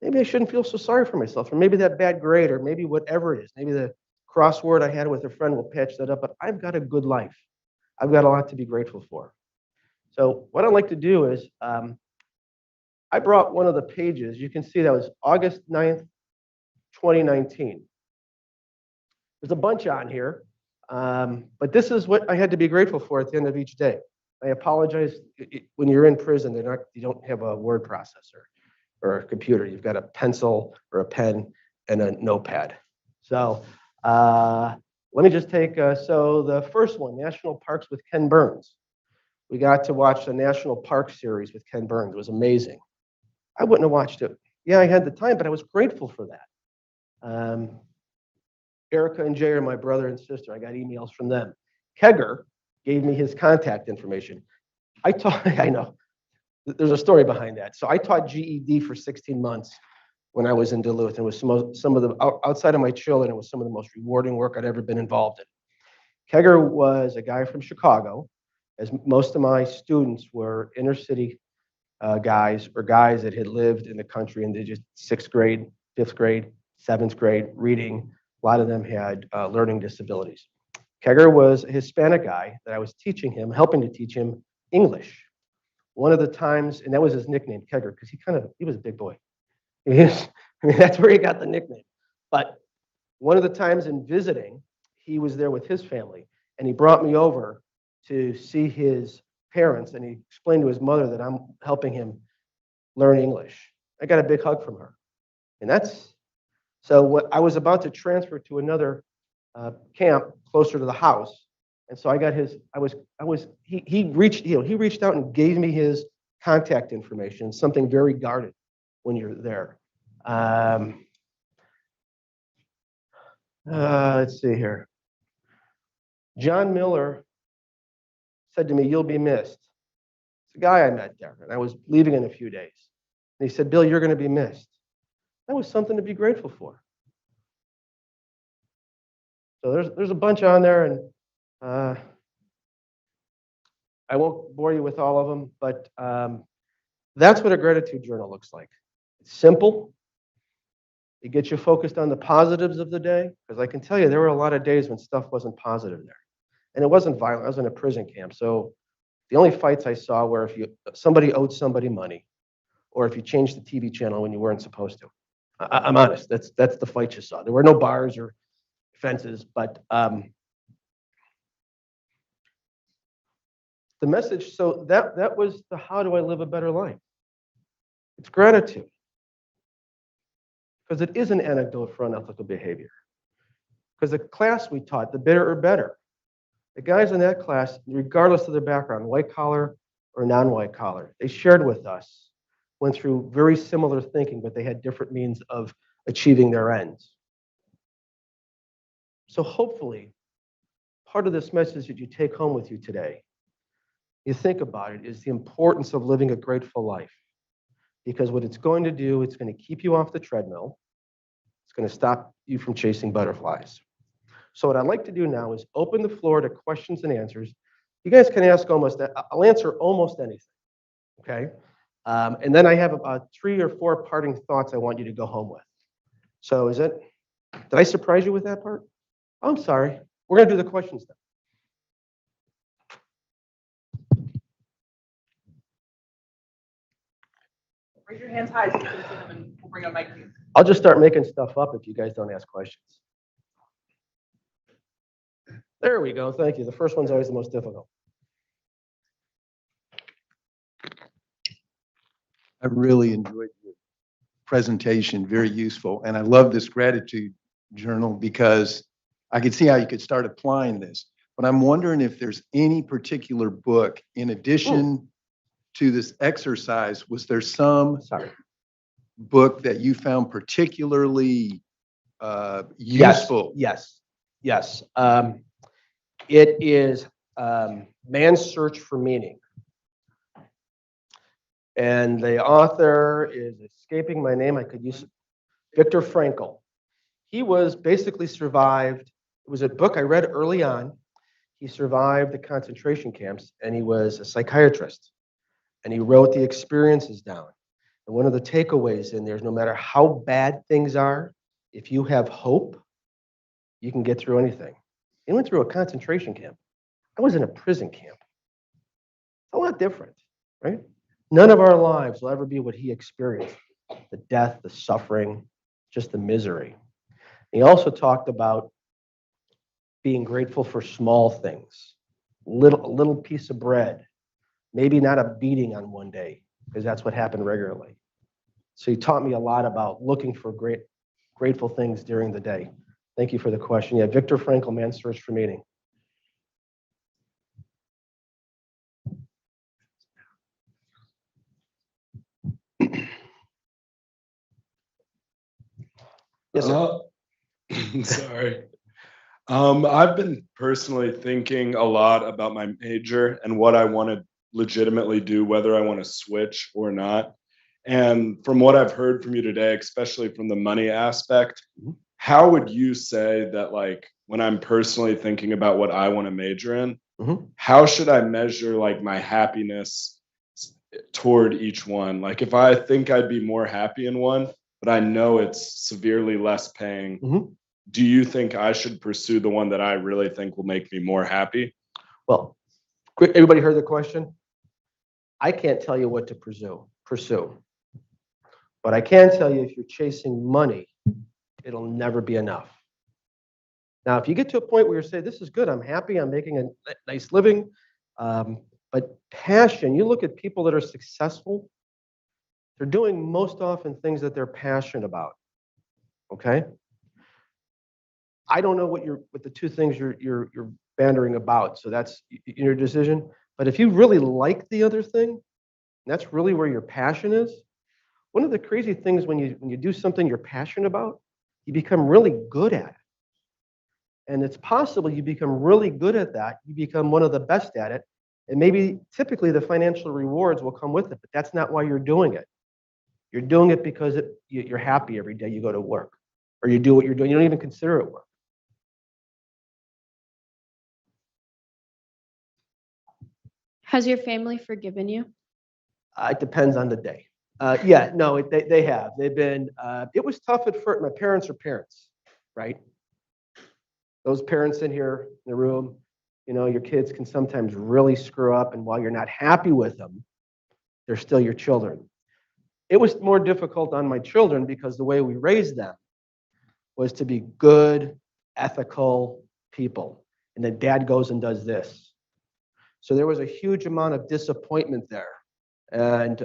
Maybe I shouldn't feel so sorry for myself, or maybe that bad grade, or maybe whatever it is. Maybe the crossword I had with a friend will patch that up, but I've got a good life. I've got a lot to be grateful for. So what I'd like to do is, I brought one of the pages. You can see that was August 9th, 2019. There's a bunch on here, but this is what I had to be grateful for at the end of each day. I apologize. When you're in prison, you don't have a word processor or a computer. You've got a pencil or a pen and a notepad. So let me just take, so the first one, National Parks with Ken Burns. We got to watch the National Park series with Ken Burns. It was amazing. I wouldn't have watched it. Yeah, I had the time, but I was grateful for that. Erica and Jay are my brother and sister. I got emails from them. Kegger gave me his contact information. I know, there's a story behind that. So I taught GED for 16 months when I was in Duluth. It was some of the, outside of my children, it was some of the most rewarding work I'd ever been involved in. Kegger was a guy from Chicago, as most of my students were inner city guys or guys that had lived in the country and they just 6th grade, 5th grade, 7th grade, reading. A lot of them had learning disabilities. Kegger was a Hispanic guy that I was teaching him, helping to teach him English. One of the times, and that was his nickname, Kegger, because he was a big boy. That's where he got the nickname. But one of the times in visiting, he was there with his family, and he brought me over to see his parents, and he explained to his mother that I'm helping him learn English. I got a big hug from her. And so what I was about to transfer to another camp closer to the house. And so I got he reached out and gave me his contact information, something very guarded when you're there. Let's see here. John Miller said to me, "You'll be missed." It's a guy I met there, and I was leaving in a few days. And he said, "Bill, you're going to be missed." That was something to be grateful for. So there's a bunch on there, and I won't bore you with all of them, but that's what a gratitude journal looks like. It's simple. It gets you focused on the positives of the day, because I can tell you there were a lot of days when stuff wasn't positive there. And it wasn't violent. I was in a prison camp, so the only fights I saw were if somebody owed somebody money, or if you changed the TV channel when you weren't supposed to. I'm honest. That's the fight you saw. There were no bars or fences, but the message. So that was the how do I live a better life? It's gratitude, because it is an antidote for unethical behavior. Because the class we taught, the bitter or better, the guys in that class, regardless of their background, white collar or non-white collar, they shared with us, went through very similar thinking, but they had different means of achieving their ends. So hopefully, part of this message that you take home with you today, you think about it, is the importance of living a grateful life. because what it's going to do, it's going to keep you off the treadmill. It's going to stop you from chasing butterflies. So what I'd like to do now is open the floor to questions and answers. You guys can ask almost, I'll answer almost anything, okay? And then I have about 3 or 4 parting thoughts I want you to go home with. So did I surprise you with that part? Oh, I'm sorry. We're going to do the questions now. Raise your hands high so you can see them, and we'll bring a mic to you. I'll just start making stuff up if you guys don't ask questions. There we go. Thank you. The first one's always the most difficult. I really enjoyed your presentation, very useful. And I love this gratitude journal because I could see how you could start applying this. But I'm wondering if there's any particular book in addition to this exercise, was there some book that you found particularly useful? Yes. It is Man's Search for Meaning. And the author is escaping my name. I could use Viktor Frankl. He was basically survived. It was a book I read early on. He survived the concentration camps, and he was a psychiatrist. And he wrote the experiences down. And one of the takeaways in there is no matter how bad things are, if you have hope, you can get through anything. He went through a concentration camp. I was in a prison camp. A lot different, right? None of our lives will ever be what he experienced. The death, the suffering, just the misery. He also talked about being grateful for small things. A little piece of bread. Maybe not a beating on one day, because that's what happened regularly. So he taught me a lot about looking for grateful things during the day. Thank you for the question. Yeah, Viktor Frankl, Man's Search for Meaning. Yes, sir. Sorry. I've been personally thinking a lot about my major and what I want to legitimately do, whether I want to switch or not. And from what I've heard from you today, especially from the money aspect, how would you say that, like, when I'm personally thinking about what I want to major in, how should I measure like my happiness toward each one? Like, if I think I'd be more happy in one, but I know it's severely less paying, do you think I should pursue the one that I really think will make me more happy? Well, everybody heard the question? I can't tell you what to pursue. But I can tell you if you're chasing money, it'll never be enough. Now, if you get to a point where you say, this is good, I'm happy, I'm making a nice living, but passion, you look at people that are successful, they're doing most often things that they're passionate about, okay? I don't know what the two things you're bandering about, so that's your decision. But if you really like the other thing, that's really where your passion is. One of the crazy things when you do something you're passionate about, you become really good at it. And it's possible you become really good at that, you become one of the best at it, and maybe typically the financial rewards will come with it, but that's not why you're doing it. You're doing it because you're happy every day you go to work, or you do what you're doing. You don't even consider it work. Has your family forgiven you? It depends on the day. Yeah, no, they have. They've been, it was tough at first. My parents are parents, right? Those parents in here in the room, you know, your kids can sometimes really screw up, and while you're not happy with them, they're still your children. It was more difficult on my children because the way we raised them was to be good, ethical people. And then dad goes and does this. So there was a huge amount of disappointment there. And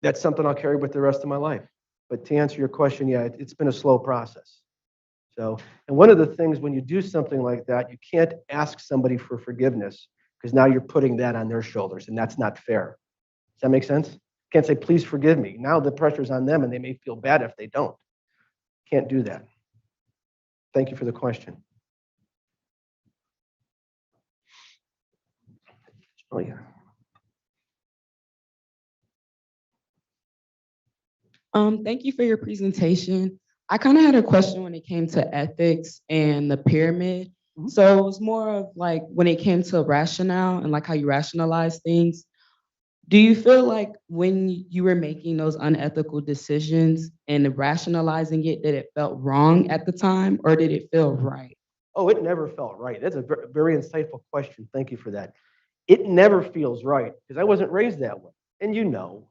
that's something I'll carry with the rest of my life. But to answer your question, yeah, it's been a slow process. So, and one of the things when you do something like that, you can't ask somebody for forgiveness because now you're putting that on their shoulders, and that's not fair. Does that make sense? You can't say, please forgive me. Now the pressure's on them, and they may feel bad if they don't. Can't do that. Thank you for the question. Oh, yeah. Thank you for your presentation. I kind of had a question when it came to ethics and the pyramid. Mhm. So it was more of like when it came to rationale and like how you rationalize things. Do you feel like when you were making those unethical decisions and rationalizing it, that it felt wrong at the time, or did it feel right? Oh, it never felt right. That's a very insightful question. Thank you for that. It never feels right because I wasn't raised that way. And you know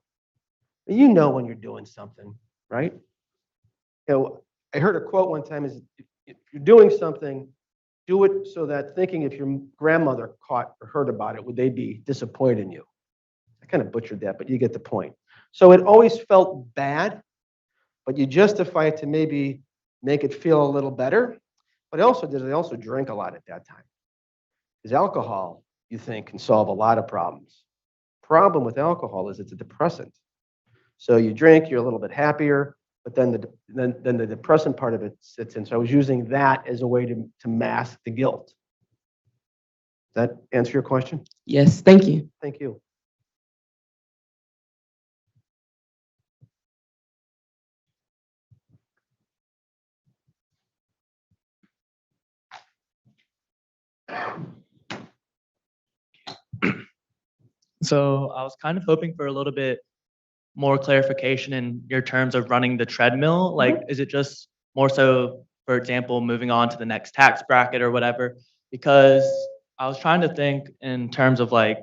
when you're doing something, right? I heard a quote one time is if you're doing something, do it so that thinking if your grandmother caught or heard about it, would they be disappointed in you? I kind of butchered that, but you get the point. So it always felt bad, but you justify it to maybe make it feel a little better. But I also drank a lot at that time. Because alcohol, you think, can solve a lot of problems. Problem with alcohol is it's a depressant. So you drink, you're a little bit happier, but then the depressant part of it sits in. So I was using that as a way to mask the guilt. Does that answer your question? Yes, thank you. Thank you. So I was kind of hoping for a little bit more clarification in your terms of running the treadmill. Like, is it just more so, for example, moving on to the next tax bracket or whatever? Because I was trying to think in terms of like,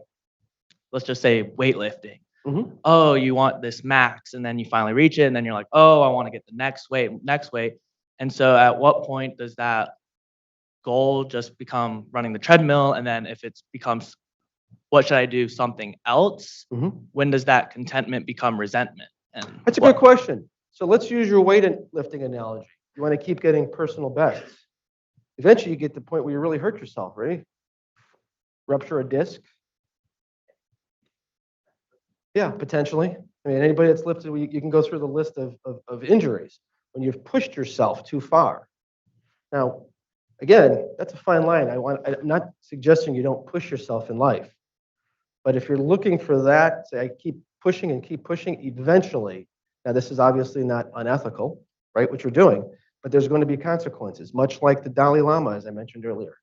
let's just say weightlifting. Mhm. Oh, you want this max, and then you finally reach it, and then you're like, oh, I want to get the next weight, next weight. And so at what point does that goal just become running the treadmill? And then if it becomes what should I do something else? Mhm. When does that contentment become resentment? And That's a good question. So let's use your weightlifting analogy. You want to keep getting personal bests. Eventually, you get to the point where you really hurt yourself, right? Rupture a disc. Yeah, potentially. I mean, anybody that's lifted, you can go through the list of injuries when you've pushed yourself too far. Now, again, that's a fine line. I'm not suggesting you don't push yourself in life. But if you're looking for that, say, I keep pushing and keep pushing, eventually, now this is obviously not unethical, right, what you're doing, but there's going to be consequences, much like the Dalai Lama, as I mentioned earlier.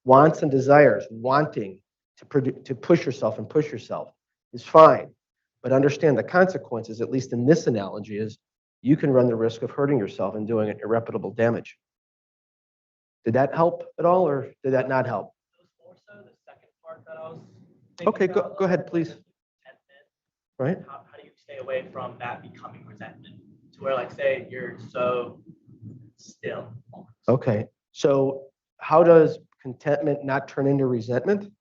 Wants and desires, wanting to push yourself and push yourself is fine. But understand the consequences, at least in this analogy, is you can run the risk of hurting yourself and doing irreparable damage. Did that help at all, or did that not help? more so the second part that I was Okay, go ahead, please. Right? How do you stay away from that becoming resentment? To where, like, say you're so still. Okay, so how does contentment not turn into resentment?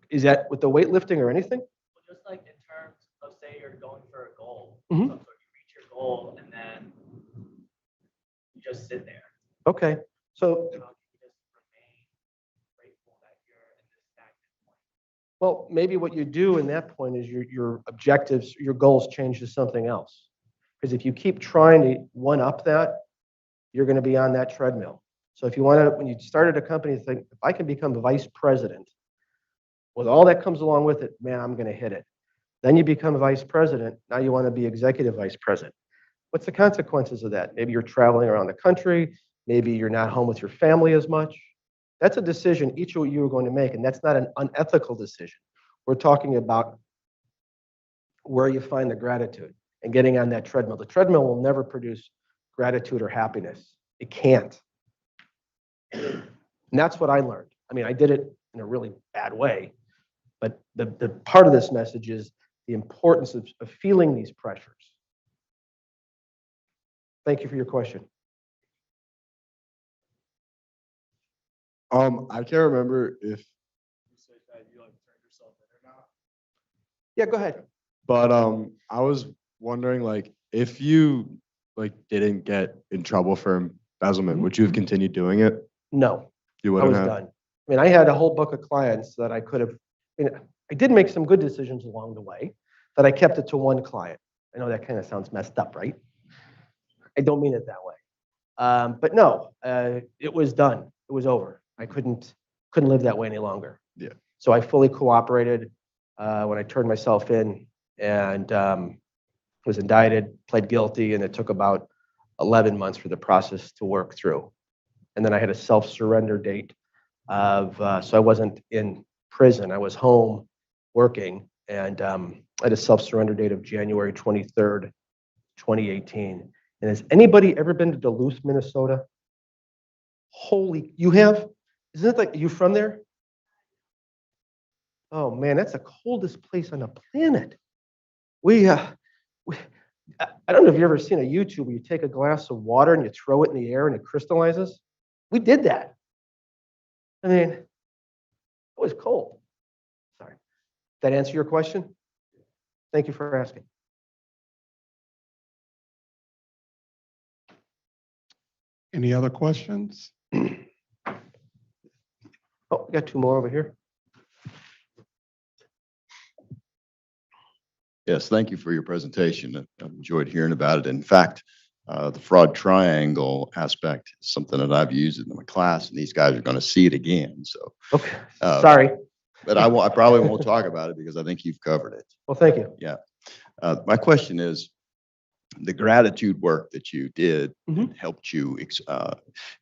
Is that with the weightlifting or anything? Well, just like in terms of, say you're going for a goal, Mhm. some sort, you reach your goal and then you just sit there. Okay, so, How can you just remain grateful that you're in this stagnant point? well, maybe what you do in that point is your objectives, your goals change to something else. Because if you keep trying to one up that, you're going to be on that treadmill. So if you want to, when you started a company, think, if I can become a vice president, with all that comes along with it, man, I'm going to hit it. Then you become a vice president. Now you want to be executive vice president. What's the consequences of that? Maybe you're traveling around the country. Maybe you're not home with your family as much. That's a decision each of you are going to make, and that's not an unethical decision. We're talking about where you find the gratitude and getting on that treadmill. The treadmill will never produce gratitude or happiness. It can't. And that's what I learned. I mean, I did it in a really bad way, but the part of this message is the importance of feeling these pressures. Thank you for your question. I can't remember if you said that you like turned yourself in or not, Yeah, go ahead. but I was wondering like if you like didn't get in trouble for embezzlement, would you have continued doing it? No, You I wouldn't was have. done. I mean, I had a whole book of clients that I could have, I did make some good decisions along the way, that I kept it to one client. I know that kind of sounds messed up, right? I don't mean it that way. But no, it was done. It was over. I couldn't live that way any longer. Yeah. So I fully cooperated when I turned myself in, and was indicted, pled guilty, and it took about 11 months for the process to work through. And then I had a self-surrender date of, so I wasn't in prison. I was home working, and I had a self-surrender date of January 23rd, 2018. And has anybody ever been to Duluth, Minnesota? Holy, you have? Isn't it like, you from there? Oh man, that's the coldest place on the planet. We I don't know if you've ever seen a YouTube where you take a glass of water and you throw it in the air and it crystallizes. We did that. I mean, it was cold. Sorry. Did that answer your question? Thank you for asking. Any other questions? Oh, we got two more over here. Yes, thank you for your presentation. I enjoyed hearing about it. In fact, the fraud triangle aspect is something that I've used in my class, and these guys are going to see it again. So, Okay, sorry. But I probably won't talk about it because I think you've covered it. Well, thank you. Yeah. My question is, the gratitude work that you did helped you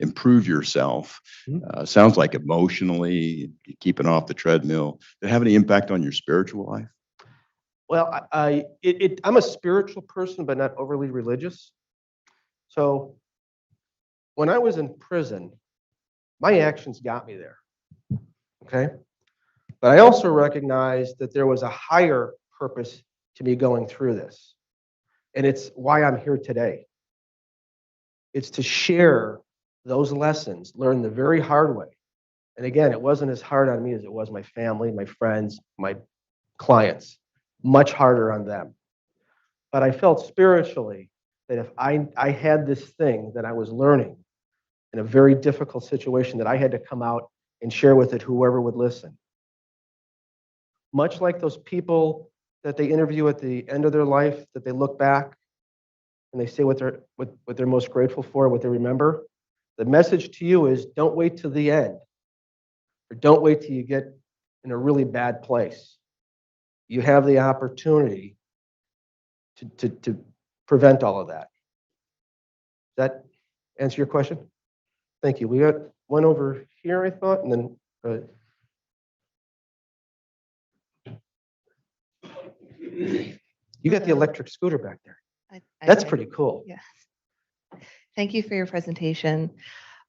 improve yourself. Sounds like emotionally, keeping off the treadmill. Did it have any impact on your spiritual life? Well, I'm a spiritual person, but not overly religious. So when I was in prison, my actions got me there. Okay. But I also recognized that there was a higher purpose to me going through this. And it's why I'm here today. It's to share those lessons learned the very hard way. And again, it wasn't as hard on me as it was my family, my friends, my clients. Much harder on them. But I felt spiritually that if I had this thing that I was learning in a very difficult situation, that I had to come out and share with it whoever would listen. Much like those people that they interview at the end of their life, that they look back and they say what they're most grateful for, what they remember. The message to you is, don't wait till the end, or don't wait till you get in a really bad place. You have the opportunity to prevent all of that. Does that answer your question? Thank you. We got one over here, I thought, and then you got the electric scooter back there. That's pretty cool. Yeah. Thank you for your presentation.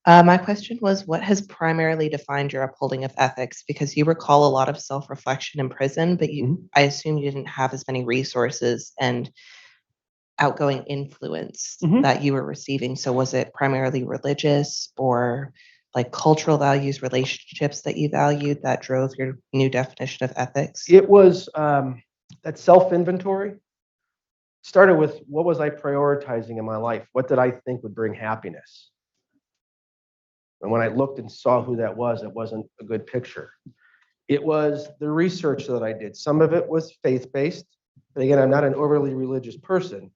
My question was, what has primarily defined your upholding of ethics? Because you recall a lot of self-reflection in prison, but I assume you didn't have as many resources and outgoing influence that you were receiving. So was it primarily religious or like cultural values, relationships that you valued that drove your new definition of ethics? It was that self-inventory. Started with, what was I prioritizing in my life? What did I think would bring happiness? And when I looked and saw who that was, it wasn't a good picture. It was the research that I did. Some of it was faith-based, but again, I'm not an overly religious person.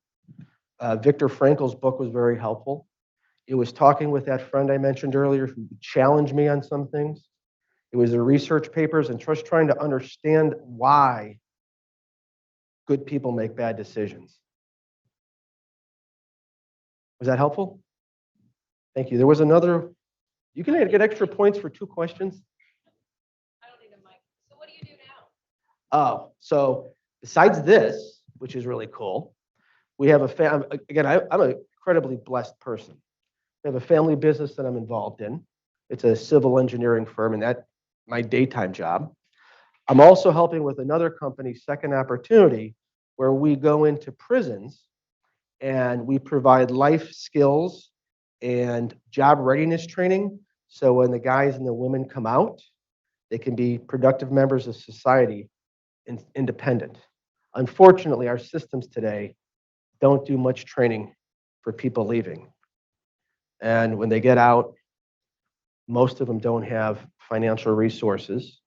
Viktor Frankl's book was very helpful. It was talking with that friend I mentioned earlier who challenged me on some things. It was the research papers and just trying to understand why good people make bad decisions. Was that helpful? Thank you. There was another. You can get extra points for 2 questions. I don't need a mic. So what do you do now? Oh, so besides this, which is really cool, we have again, I'm an incredibly blessed person. We have a family business that I'm involved in. It's a civil engineering firm, and that's my daytime job. I'm also helping with another company, Second Opportunity, where we go into prisons and we provide life skills and job readiness training. So when the guys and the women come out, they can be productive members of society and independent. Unfortunately, our systems today don't do much training for people leaving. And when they get out, most of them don't have financial resources.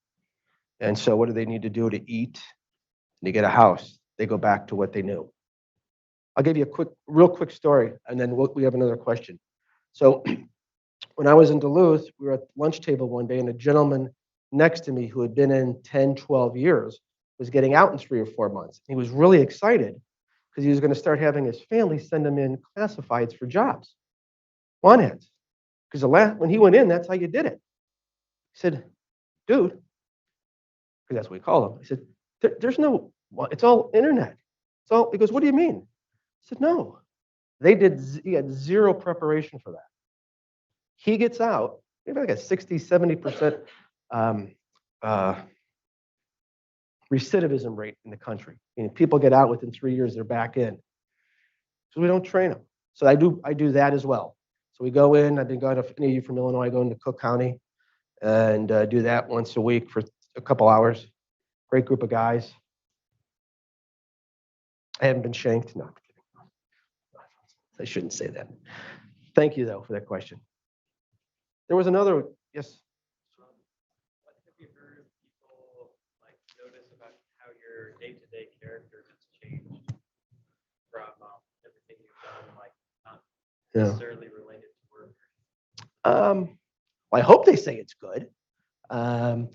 And so what do they need to do to eat? They get a house. They go back to what they knew. I'll give you a real quick story, and then we have another question. So when I was in Duluth, we were at the lunch table one day, and a gentleman next to me who had been in 10, 12 years was getting out in 3 or 4 months. He was really excited because he was going to start having his family send him in classifieds for jobs, want ads. Because when he went in, that's how you did it. He said, dude, because that's what we call him. He said, there's no, it's all internet. It's all, he goes, what do you mean? I said, no. He had zero preparation for that. He gets out, maybe like a 60, 70% recidivism rate in the country. And people get out within 3 years, they're back in. So we don't train them. So I do that as well. So we go in, I've been going to, any of you from Illinois, I go into Cook County and do that once a week for a couple hours. Great group of guys. I haven't been shanked. No, I'm kidding. I shouldn't say that. Thank you, though, for that question. There was another, yes? What have you heard people like notice about how your day-to-day character has changed from everything you've done, like not necessarily related to work? Well, I hope they say it's good. I'm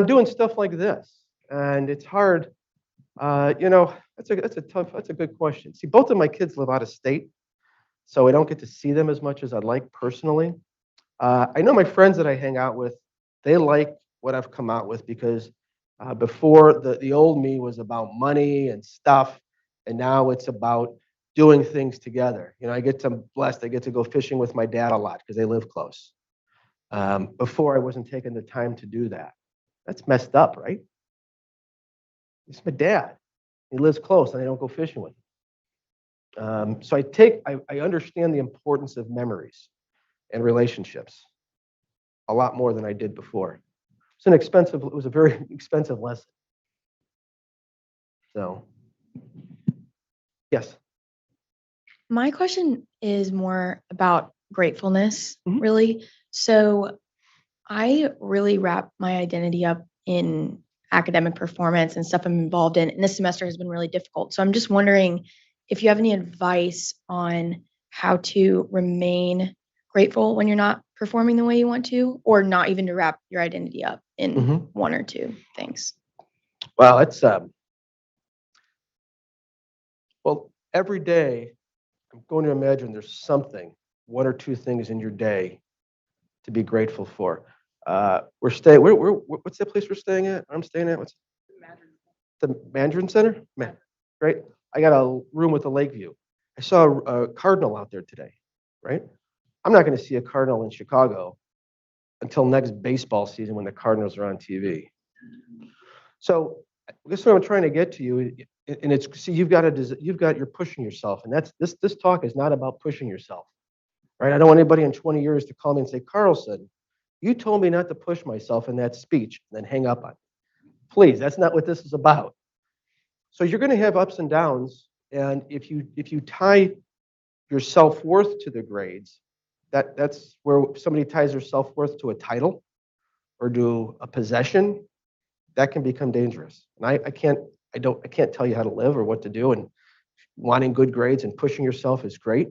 doing stuff like this, and it's hard. That's a good question. See, both of my kids live out of state, so I don't get to see them as much as I'd like personally. I know my friends that I hang out with, they like what I've come out with because before the old me was about money and stuff, and now it's about doing things together. I get to go fishing with my dad a lot because they live close. Before I wasn't taking the time to do that. That's messed up, right? It's my dad. He lives close and I don't go fishing with him. So I understand the importance of memories and relationships a lot more than I did before. It was a very expensive lesson. So, yes. My question is more about gratefulness, really. So I really wrap my identity up in academic performance and stuff I'm involved in. And this semester has been really difficult. So I'm just wondering if you have any advice on how to remain grateful when you're not performing the way you want to, or not even to wrap your identity up in one or two things. Well, every day, I'm going to imagine there's something, one or two things in your day to be grateful for. What's that place we're staying at? I'm staying at, what's the Mandarin Center? Great. I got a room with a lake view. I saw a cardinal out there today, right? I'm not going to see a cardinal in Chicago until next baseball season when the Cardinals are on TV. So I guess what I'm trying to get to you, and you're pushing yourself, and this talk is not about pushing yourself, right? I don't want anybody in 20 years to call me and say, Carlson, you told me not to push myself in that speech, and then hang up on me. Please, that's not what this is about. So you're going to have ups and downs, and if you tie your self-worth to the grades, that's where somebody ties their self-worth to a title or to a possession, that can become dangerous. And I can't tell you how to live or what to do, and wanting good grades and pushing yourself is great.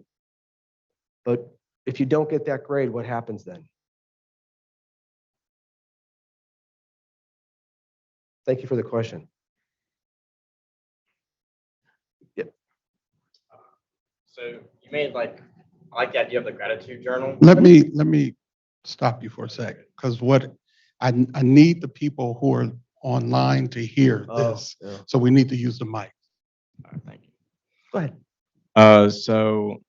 But if you don't get that grade, what happens then? Thank you for the question. Yep. So you made I like the idea of the gratitude journal. Let me stop you for a second, because I need the people who are online to hear this. Yeah. So we need to use the mic. All right, thank you. Go ahead. So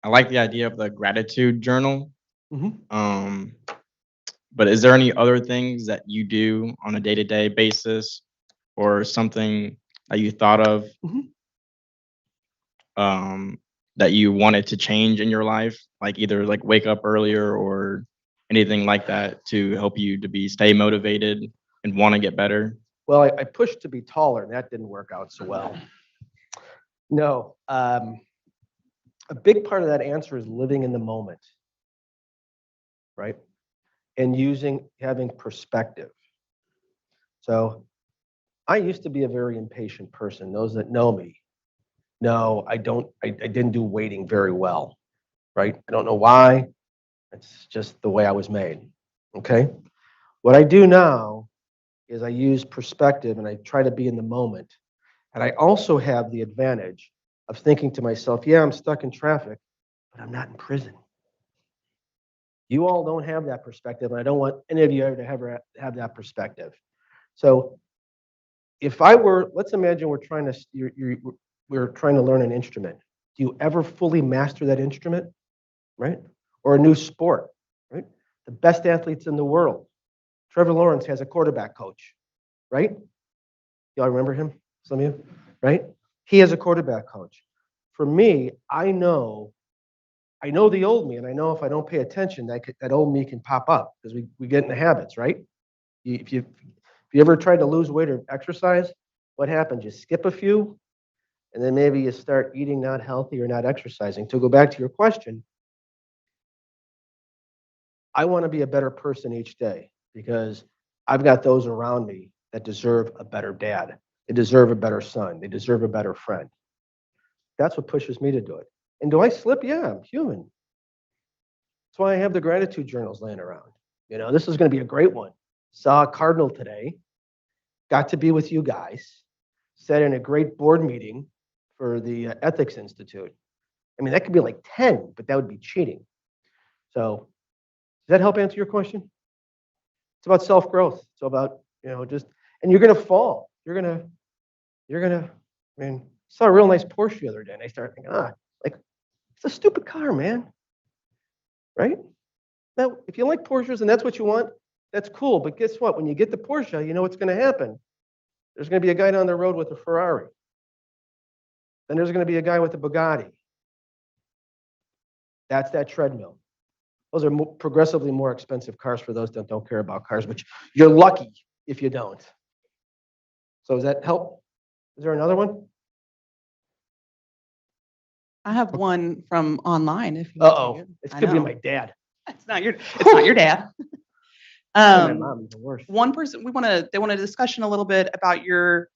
I like the idea of the gratitude journal. But is there any other things that you do on a day-to-day basis, or something that you thought of that you wanted to change in your life, like either wake up earlier or anything like that to help you to stay motivated and want to get better? Well, I pushed to be taller, and that didn't work out so well. No, a big part of that answer is living in the moment, right? And having perspective. So I used to be a very impatient person. Those that know me know I didn't do waiting very well, right? I don't know why. It's just the way I was made, okay? What I do now is I use perspective and I try to be in the moment. And I also have the advantage of thinking to myself, yeah, I'm stuck in traffic, but I'm not in prison. You all don't have that perspective, and I don't want any of you ever to have that perspective. So if I were, let's imagine we're trying to learn an instrument. Do you ever fully master that instrument, right? Or a new sport, right? The best athletes in the world. Trevor Lawrence has a quarterback coach, right? Y'all remember him? Some of you, right? He has a quarterback coach. For me, I know the old me, and I know if I don't pay attention, that old me can pop up because we get in the habits, right? If you ever tried to lose weight or exercise, what happens? You skip a few, and then maybe you start eating not healthy or not exercising. To go back to your question, I want to be a better person each day because I've got those around me that deserve a better dad. They deserve a better son. They deserve a better friend. That's what pushes me to do it. And do I slip? Yeah, I'm human. That's why I have the gratitude journals laying around. You know, this is going to be a great one. Saw a cardinal today. Got to be with you guys. Sat in a great board meeting for the Ethics Institute. I mean, that could be like 10, but that would be cheating. So does that help answer your question? It's about self-growth. It's about, just, and you're going to fall. You're going to, I mean, saw a real nice Porsche the other day, and I started thinking, like, it's a stupid car, man. Right? Now, if you like Porsches and that's what you want, that's cool. But guess what? When you get the Porsche, you know what's going to happen. There's going to be a guy down the road with a Ferrari. Then there's going to be a guy with a Bugatti. That's that treadmill. Those are progressively more expensive cars for those that don't care about cars, which you're lucky if you don't. So does that help? Is there another one? I have one from online if you want to Uh-oh. take it. It I could be know. my dad. It's not your dad. My mom is the worst. One person they want a discussion a little bit about your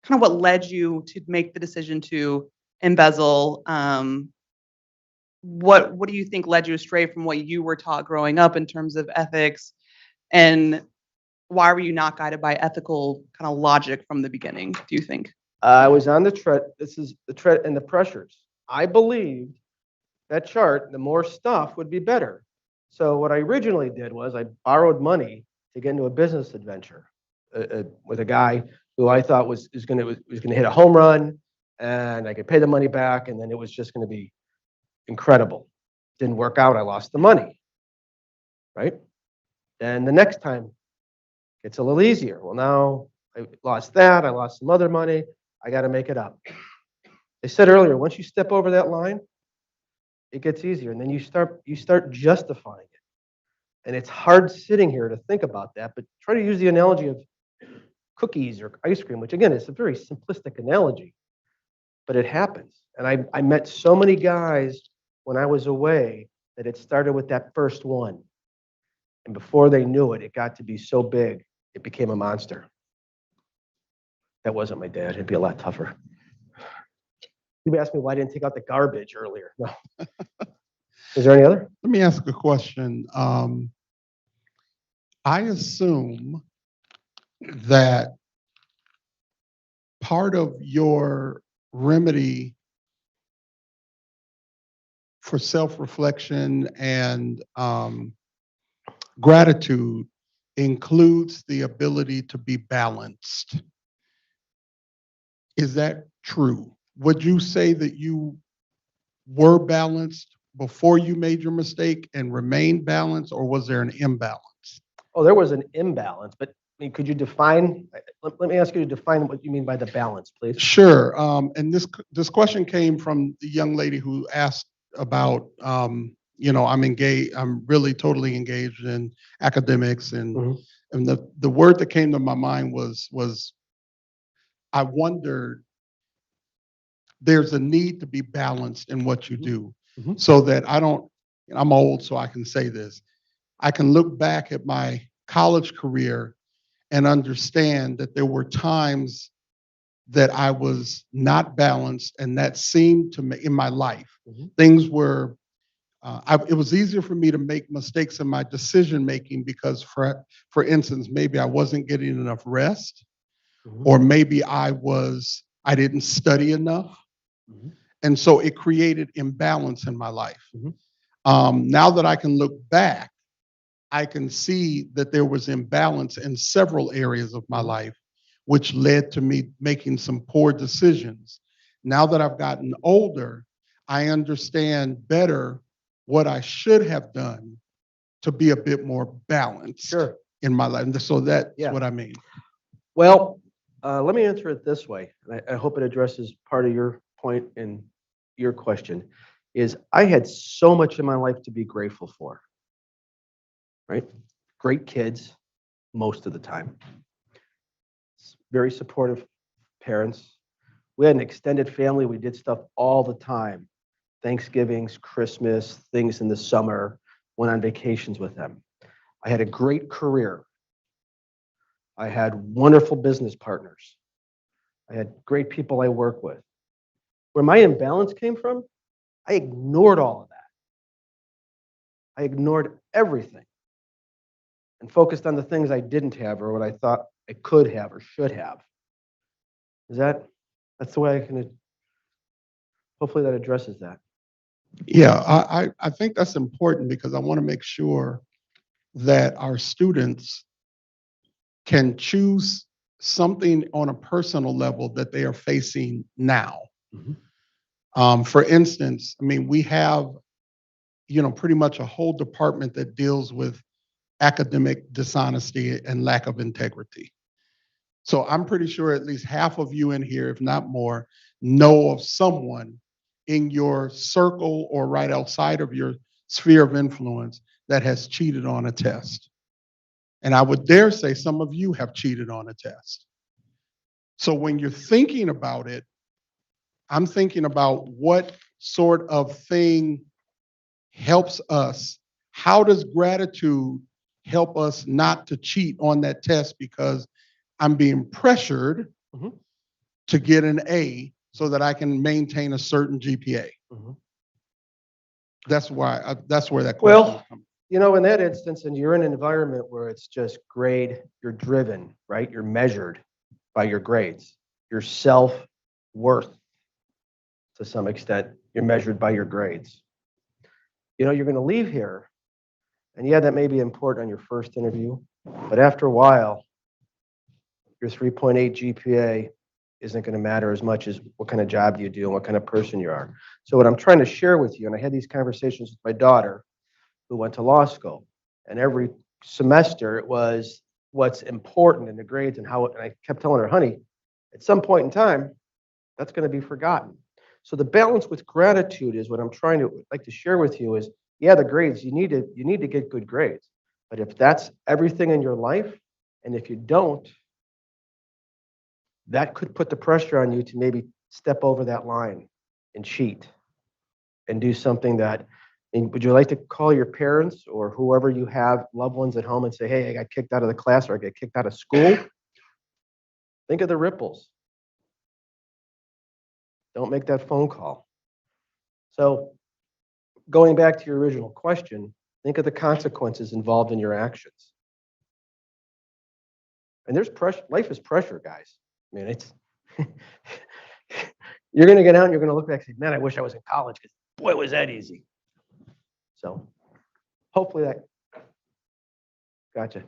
kind of what led you to make the decision to embezzle. What do you think led you astray from what you were taught growing up in terms of ethics, and why were you not guided by ethical kind of logic from the beginning, do you think? I was on the tread. This is the tread and the pressures. I believed that chart, the more stuff would be better. So what I originally did was I borrowed money to get into a business adventure with a guy who I thought was going to hit a home run, and I could pay the money back, and then it was just going to be incredible. Didn't work out. I lost the money. Right? Then the next time it's a little easier. Well, now I lost that. I lost some other money. I got to make it up. They said earlier, once you step over that line, it gets easier, and then you start justifying it. And it's hard sitting here to think about that, but try to use the analogy of cookies or ice cream, which again is a very simplistic analogy, but it happens. And I met so many guys when I was away that it started with that first one. And before they knew it, it got to be so big, it became a monster. That wasn't my dad. It'd be a lot tougher. You asked me why I didn't take out the garbage earlier. No. Is there any other? Let me ask a question. I assume that part of your remedy for self-reflection and gratitude includes the ability to be balanced. Is that true? Would you say that you were balanced before you made your mistake and remained balanced, or was there an imbalance? Oh, there was an imbalance, but I mean, could you define, let me ask you to define what you mean by the balance, please. Sure. And this question came from the young lady who asked about, I'm engaged, I'm really totally engaged in academics, and the word that came to my mind was I wondered, there's a need to be balanced in what you do, so that I'm old, so I can say this. I can look back at my college career and understand that there were times that I was not balanced, and that seemed to me in my life. Things were, it was easier for me to make mistakes in my decision making because, for instance, maybe I wasn't getting enough rest, or maybe I didn't study enough. And so it created imbalance in my life. Mhm. Now that I can look back, I can see that there was imbalance in several areas of my life, which led to me making some poor decisions. Now that I've gotten older, I understand better what I should have done to be a bit more balanced Sure. in my life. And so that's Yeah. what I mean. Well, let me answer it this way. And I hope it addresses part of your point and your question. Is I had so much in my life to be grateful for. Right? Great kids most of the time. Very supportive parents. We had an extended family. We did stuff all the time. Thanksgivings, Christmas, things in the summer, went on vacations with them. I had a great career. I had wonderful business partners. I had great people I work with. Where my imbalance came from, I ignored all of that. I ignored everything and focused on the things I didn't have or what I thought I could have or should have. That's the way I can, hopefully that addresses that. Yeah, I think that's important because I want to make sure that our students can choose something on a personal level that they are facing now. For instance, I mean, we have, pretty much a whole department that deals with academic dishonesty and lack of integrity. So I'm pretty sure at least half of you in here, if not more, know of someone in your circle or right outside of your sphere of influence that has cheated on a test. And I would dare say some of you have cheated on a test. So when you're thinking about it, I'm thinking about what sort of thing helps us. How does gratitude help us not to cheat on that test because I'm being pressured to get an A so that I can maintain a certain GPA? That's where that question is coming. In that instance, and you're in an environment where it's just grade, you're driven, right? You're measured by your grades. Your self-worth, to some extent, you're measured by your grades. You're going to leave here, and yeah, that may be important on your first interview, but after a while, your 3.8 GPA isn't going to matter as much as what kind of job you do and what kind of person you are. So what I'm trying to share with you, and I had these conversations with my daughter who went to law school, and every semester it was what's important in the grades and how, and I kept telling her, honey, at some point in time, that's going to be forgotten. So the balance with gratitude is what I'm trying to like to share with you is, yeah, the grades, you need to get good grades. But if that's everything in your life, and if you don't, that could put the pressure on you to maybe step over that line and cheat and do something that, and would you like to call your parents or whoever you have loved ones at home and say, hey, I got kicked out of the class or I got kicked out of school? Think of the ripples. Don't make that phone call. So going back to your original question, think of the consequences involved in your actions. And there's pressure. Life is pressure, guys. I mean, it's you're going to get out and you're going to look back and say, man, I wish I was in college because boy, was that easy. So hopefully that, gotcha.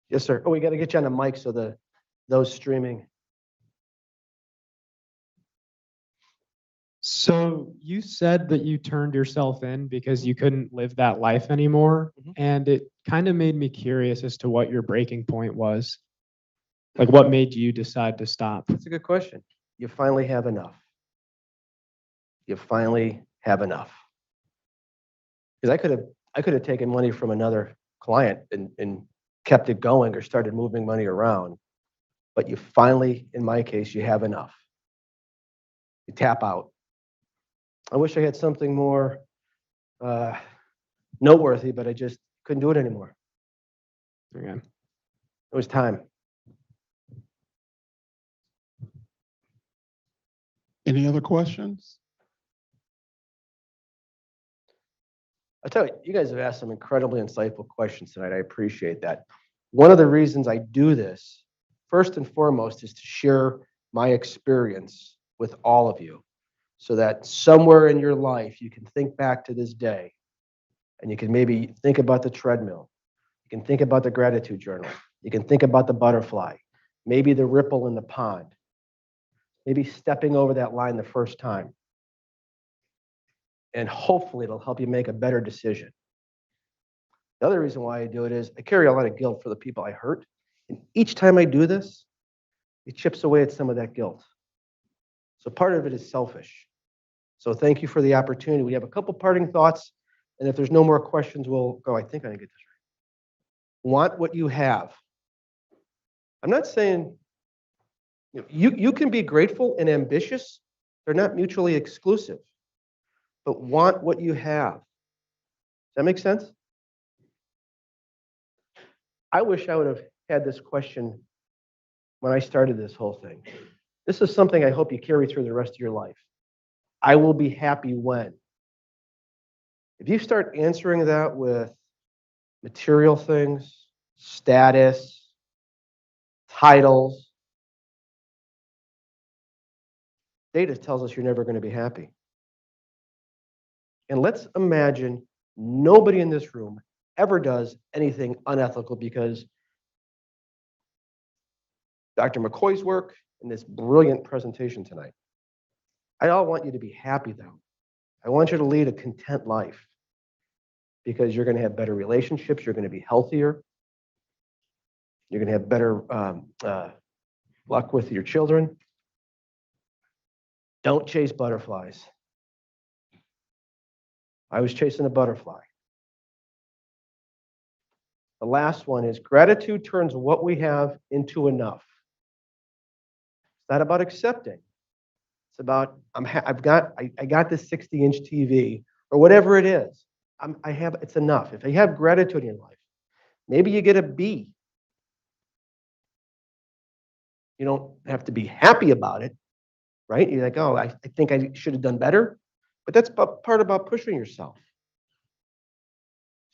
Yes, sir. Oh, we got to get you on the mic so those streaming. So you said that you turned yourself in because you couldn't live that life anymore. And it kind of made me curious as to what your breaking point was. Like what made you decide to stop? That's a good question. You finally have enough. You finally have enough. Because I could have taken money from another client and kept it going or started moving money around. But you finally, in my case, you have enough. You tap out. I wish I had something more noteworthy, but I just couldn't do it anymore. Okay. It was time. Any other questions? I tell you, you guys have asked some incredibly insightful questions tonight. I appreciate that. One of the reasons I do this, first and foremost, is to share my experience with all of you so that somewhere in your life you can think back to this day and you can maybe think about the treadmill. You can think about the gratitude journal. You can think about the butterfly, maybe the ripple in the pond, maybe stepping over that line the first time. And hopefully it'll help you make a better decision. The other reason why I do it is I carry a lot of guilt for the people I hurt. And each time I do this, it chips away at some of that guilt. So part of it is selfish. So thank you for the opportunity. We have a couple parting thoughts. And if there's no more questions, we'll go. I think I get this right. Want what you have. I'm not saying you can be grateful and ambitious. They're not mutually exclusive. But want what you have. Does that make sense? I wish I would have had this question when I started this whole thing. This is something I hope you carry through the rest of your life. I will be happy when. If you start answering that with material things, status, titles, data tells us you're never going to be happy. And let's imagine nobody in this room ever does anything unethical because Dr. McCoy's work and this brilliant presentation tonight. I all want you to be happy though. I want you to lead a content life because you're going to have better relationships, you're going to be healthier, you're going to have better luck with your children. Don't chase butterflies. I was chasing a butterfly. The last one is gratitude turns what we have into enough. It's not about accepting. It's about I got this 60-inch TV or whatever it is. It's enough. If you have gratitude in your life, maybe you get a B. You don't have to be happy about it, right? You're like, oh, I think I should have done better. But that's part about pushing yourself.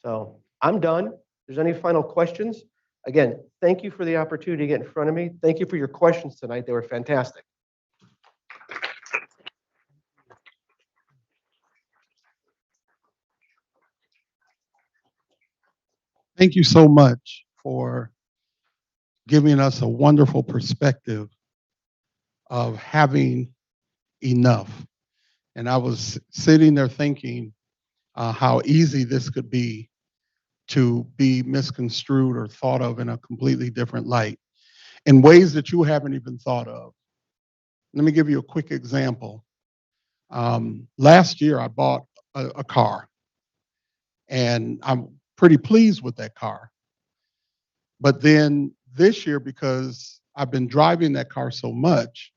So I'm done. If there's any final questions, again, thank you for the opportunity to get in front of me. Thank you for your questions tonight. They were fantastic. Thank you so much for giving us a wonderful perspective of having enough. And I was sitting there thinking how easy this could be to be misconstrued or thought of in a completely different light in ways that you haven't even thought of. Let me give you a quick example. Last year, I bought a car, and I'm pretty pleased with that car. But then this year, because I've been driving that car so much,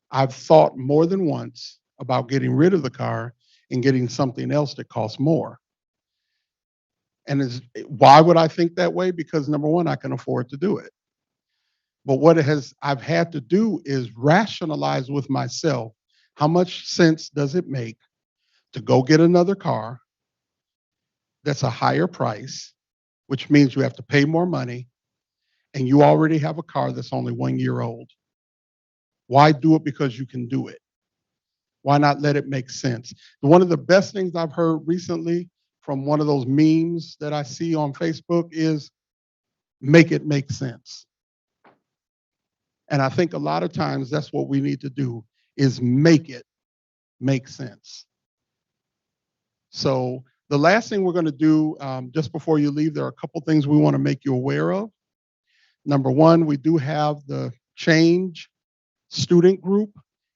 I've thought more than once about getting rid of the car and getting something else that costs more. And why would I think that way? Because number one, I can afford to do it. But what I've had to do is rationalize with myself, how much sense does it make to go get another car that's a higher price, which means you have to pay more money, and you already have a car that's only 1 year old. Why do it because you can do it? Why not let it make sense? One of the best things I've heard recently from one of those memes that I see on Facebook is make it make sense. And I think a lot of times that's what we need to do is make it make sense. So the last thing we're going to do just before you leave, there are a couple things we want to make you aware of. Number one, we do have the Change student group.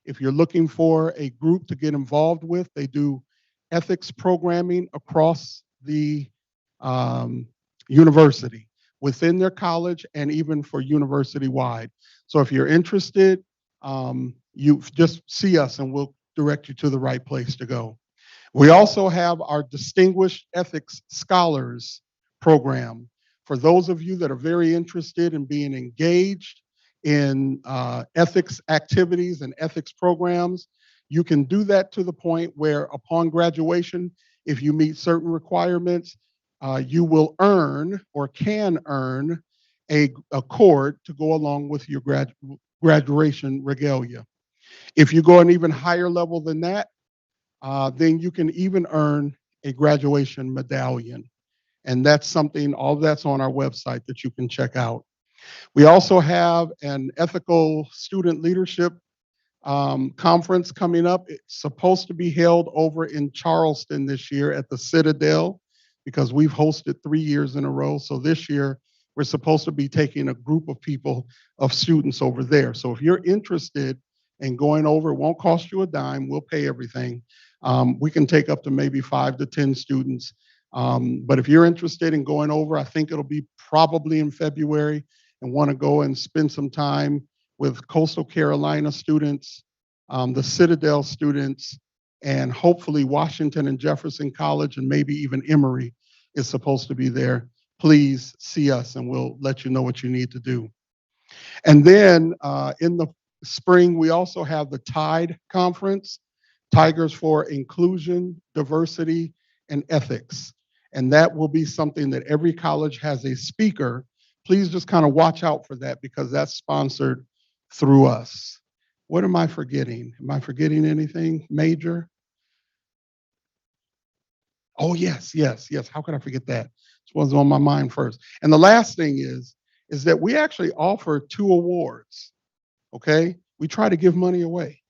If you're looking for a group to get involved with, they do ethics programming across the university, within their college, and even for university-wide. So if you're interested, you just see us and we'll direct you to the right place to go. We also have our Distinguished Ethics Scholars program. For those of you that are very interested in being engaged in ethics activities and ethics programs, you can do that to the point where upon graduation, if you meet certain requirements, you will earn or can earn a cord to go along with your graduation regalia. If you go an even higher level than that, then you can even earn a graduation medallion. And that's something, all that's on our website that you can check out. We also have an ethical student leadership conference coming up. It's supposed to be held over in Charleston this year at the Citadel because we've hosted 3 years in a row. So this year, we're supposed to be taking a group of people, of students over there. So if you're interested in going over, it won't cost you a dime. We'll pay everything. We can take up to maybe 5 to 10 students. But if you're interested in going over, I think it'll be probably in February, and want to go and spend some time with Coastal Carolina students, the Citadel students, and hopefully Washington and Jefferson College, and maybe even Emory is supposed to be there. Please see us and we'll let you know what you need to do. And then in the spring, we also have the TIDE conference, Tigers for Inclusion, Diversity, and Ethics. And that will be something that every college has a speaker. Please just kind of watch out for that because that's sponsored through us. What am I forgetting? Am I forgetting anything major? Oh, yes. How could I forget that? This was on my mind first. And the last thing is that we actually offer 2 awards, okay? We try to give money away.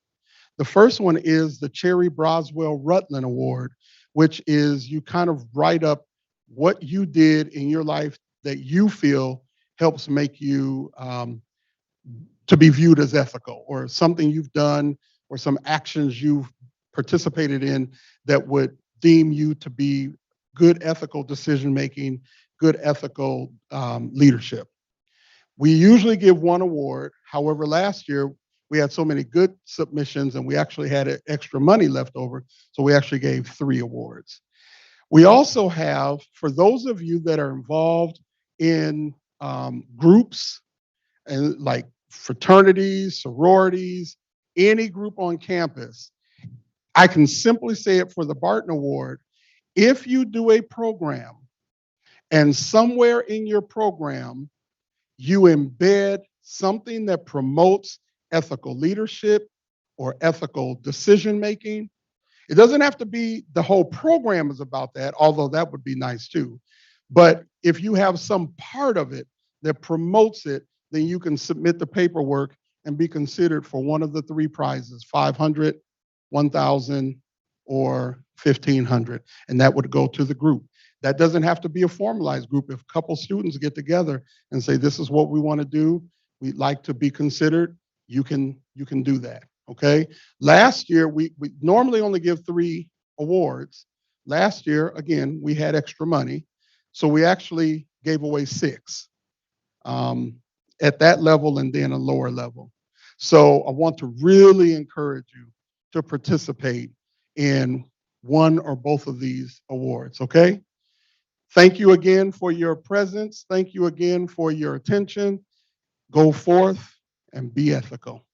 The first one is the Cherry Broswell Rutland Award, which is you kind of write up what you did in your life that you feel helps make you to be viewed as ethical, or something you've done or some actions you've participated in that would deem you to be good ethical decision making, good ethical leadership. We usually give 1 award. However, last year we had so many good submissions and we actually had extra money left over, so we actually gave 3 awards. We also have, for those of you that are involved in groups and like fraternities, sororities, any group on campus, I can simply say it for the Barton Award. If you do a program and somewhere in your program you embed something that promotes ethical leadership or ethical decision making, it doesn't have to be the whole program is about that, although that would be nice too. But if you have some part of it that promotes it, then you can submit the paperwork and be considered for one of the 3 prizes, 500, 1,000, or 1,500. And that would go to the group. That doesn't have to be a formalized group. If a couple students get together and say, this is what we want to do, we'd like to be considered, you can do that, okay? Last year, we normally only give 3 awards. Last year, again, we had extra money, so we actually gave away 6 at that level and then a lower level. So I want to really encourage you to participate in one or both of these awards, okay? Thank you again for your presence. Thank you again for your attention. Go forth and be ethical.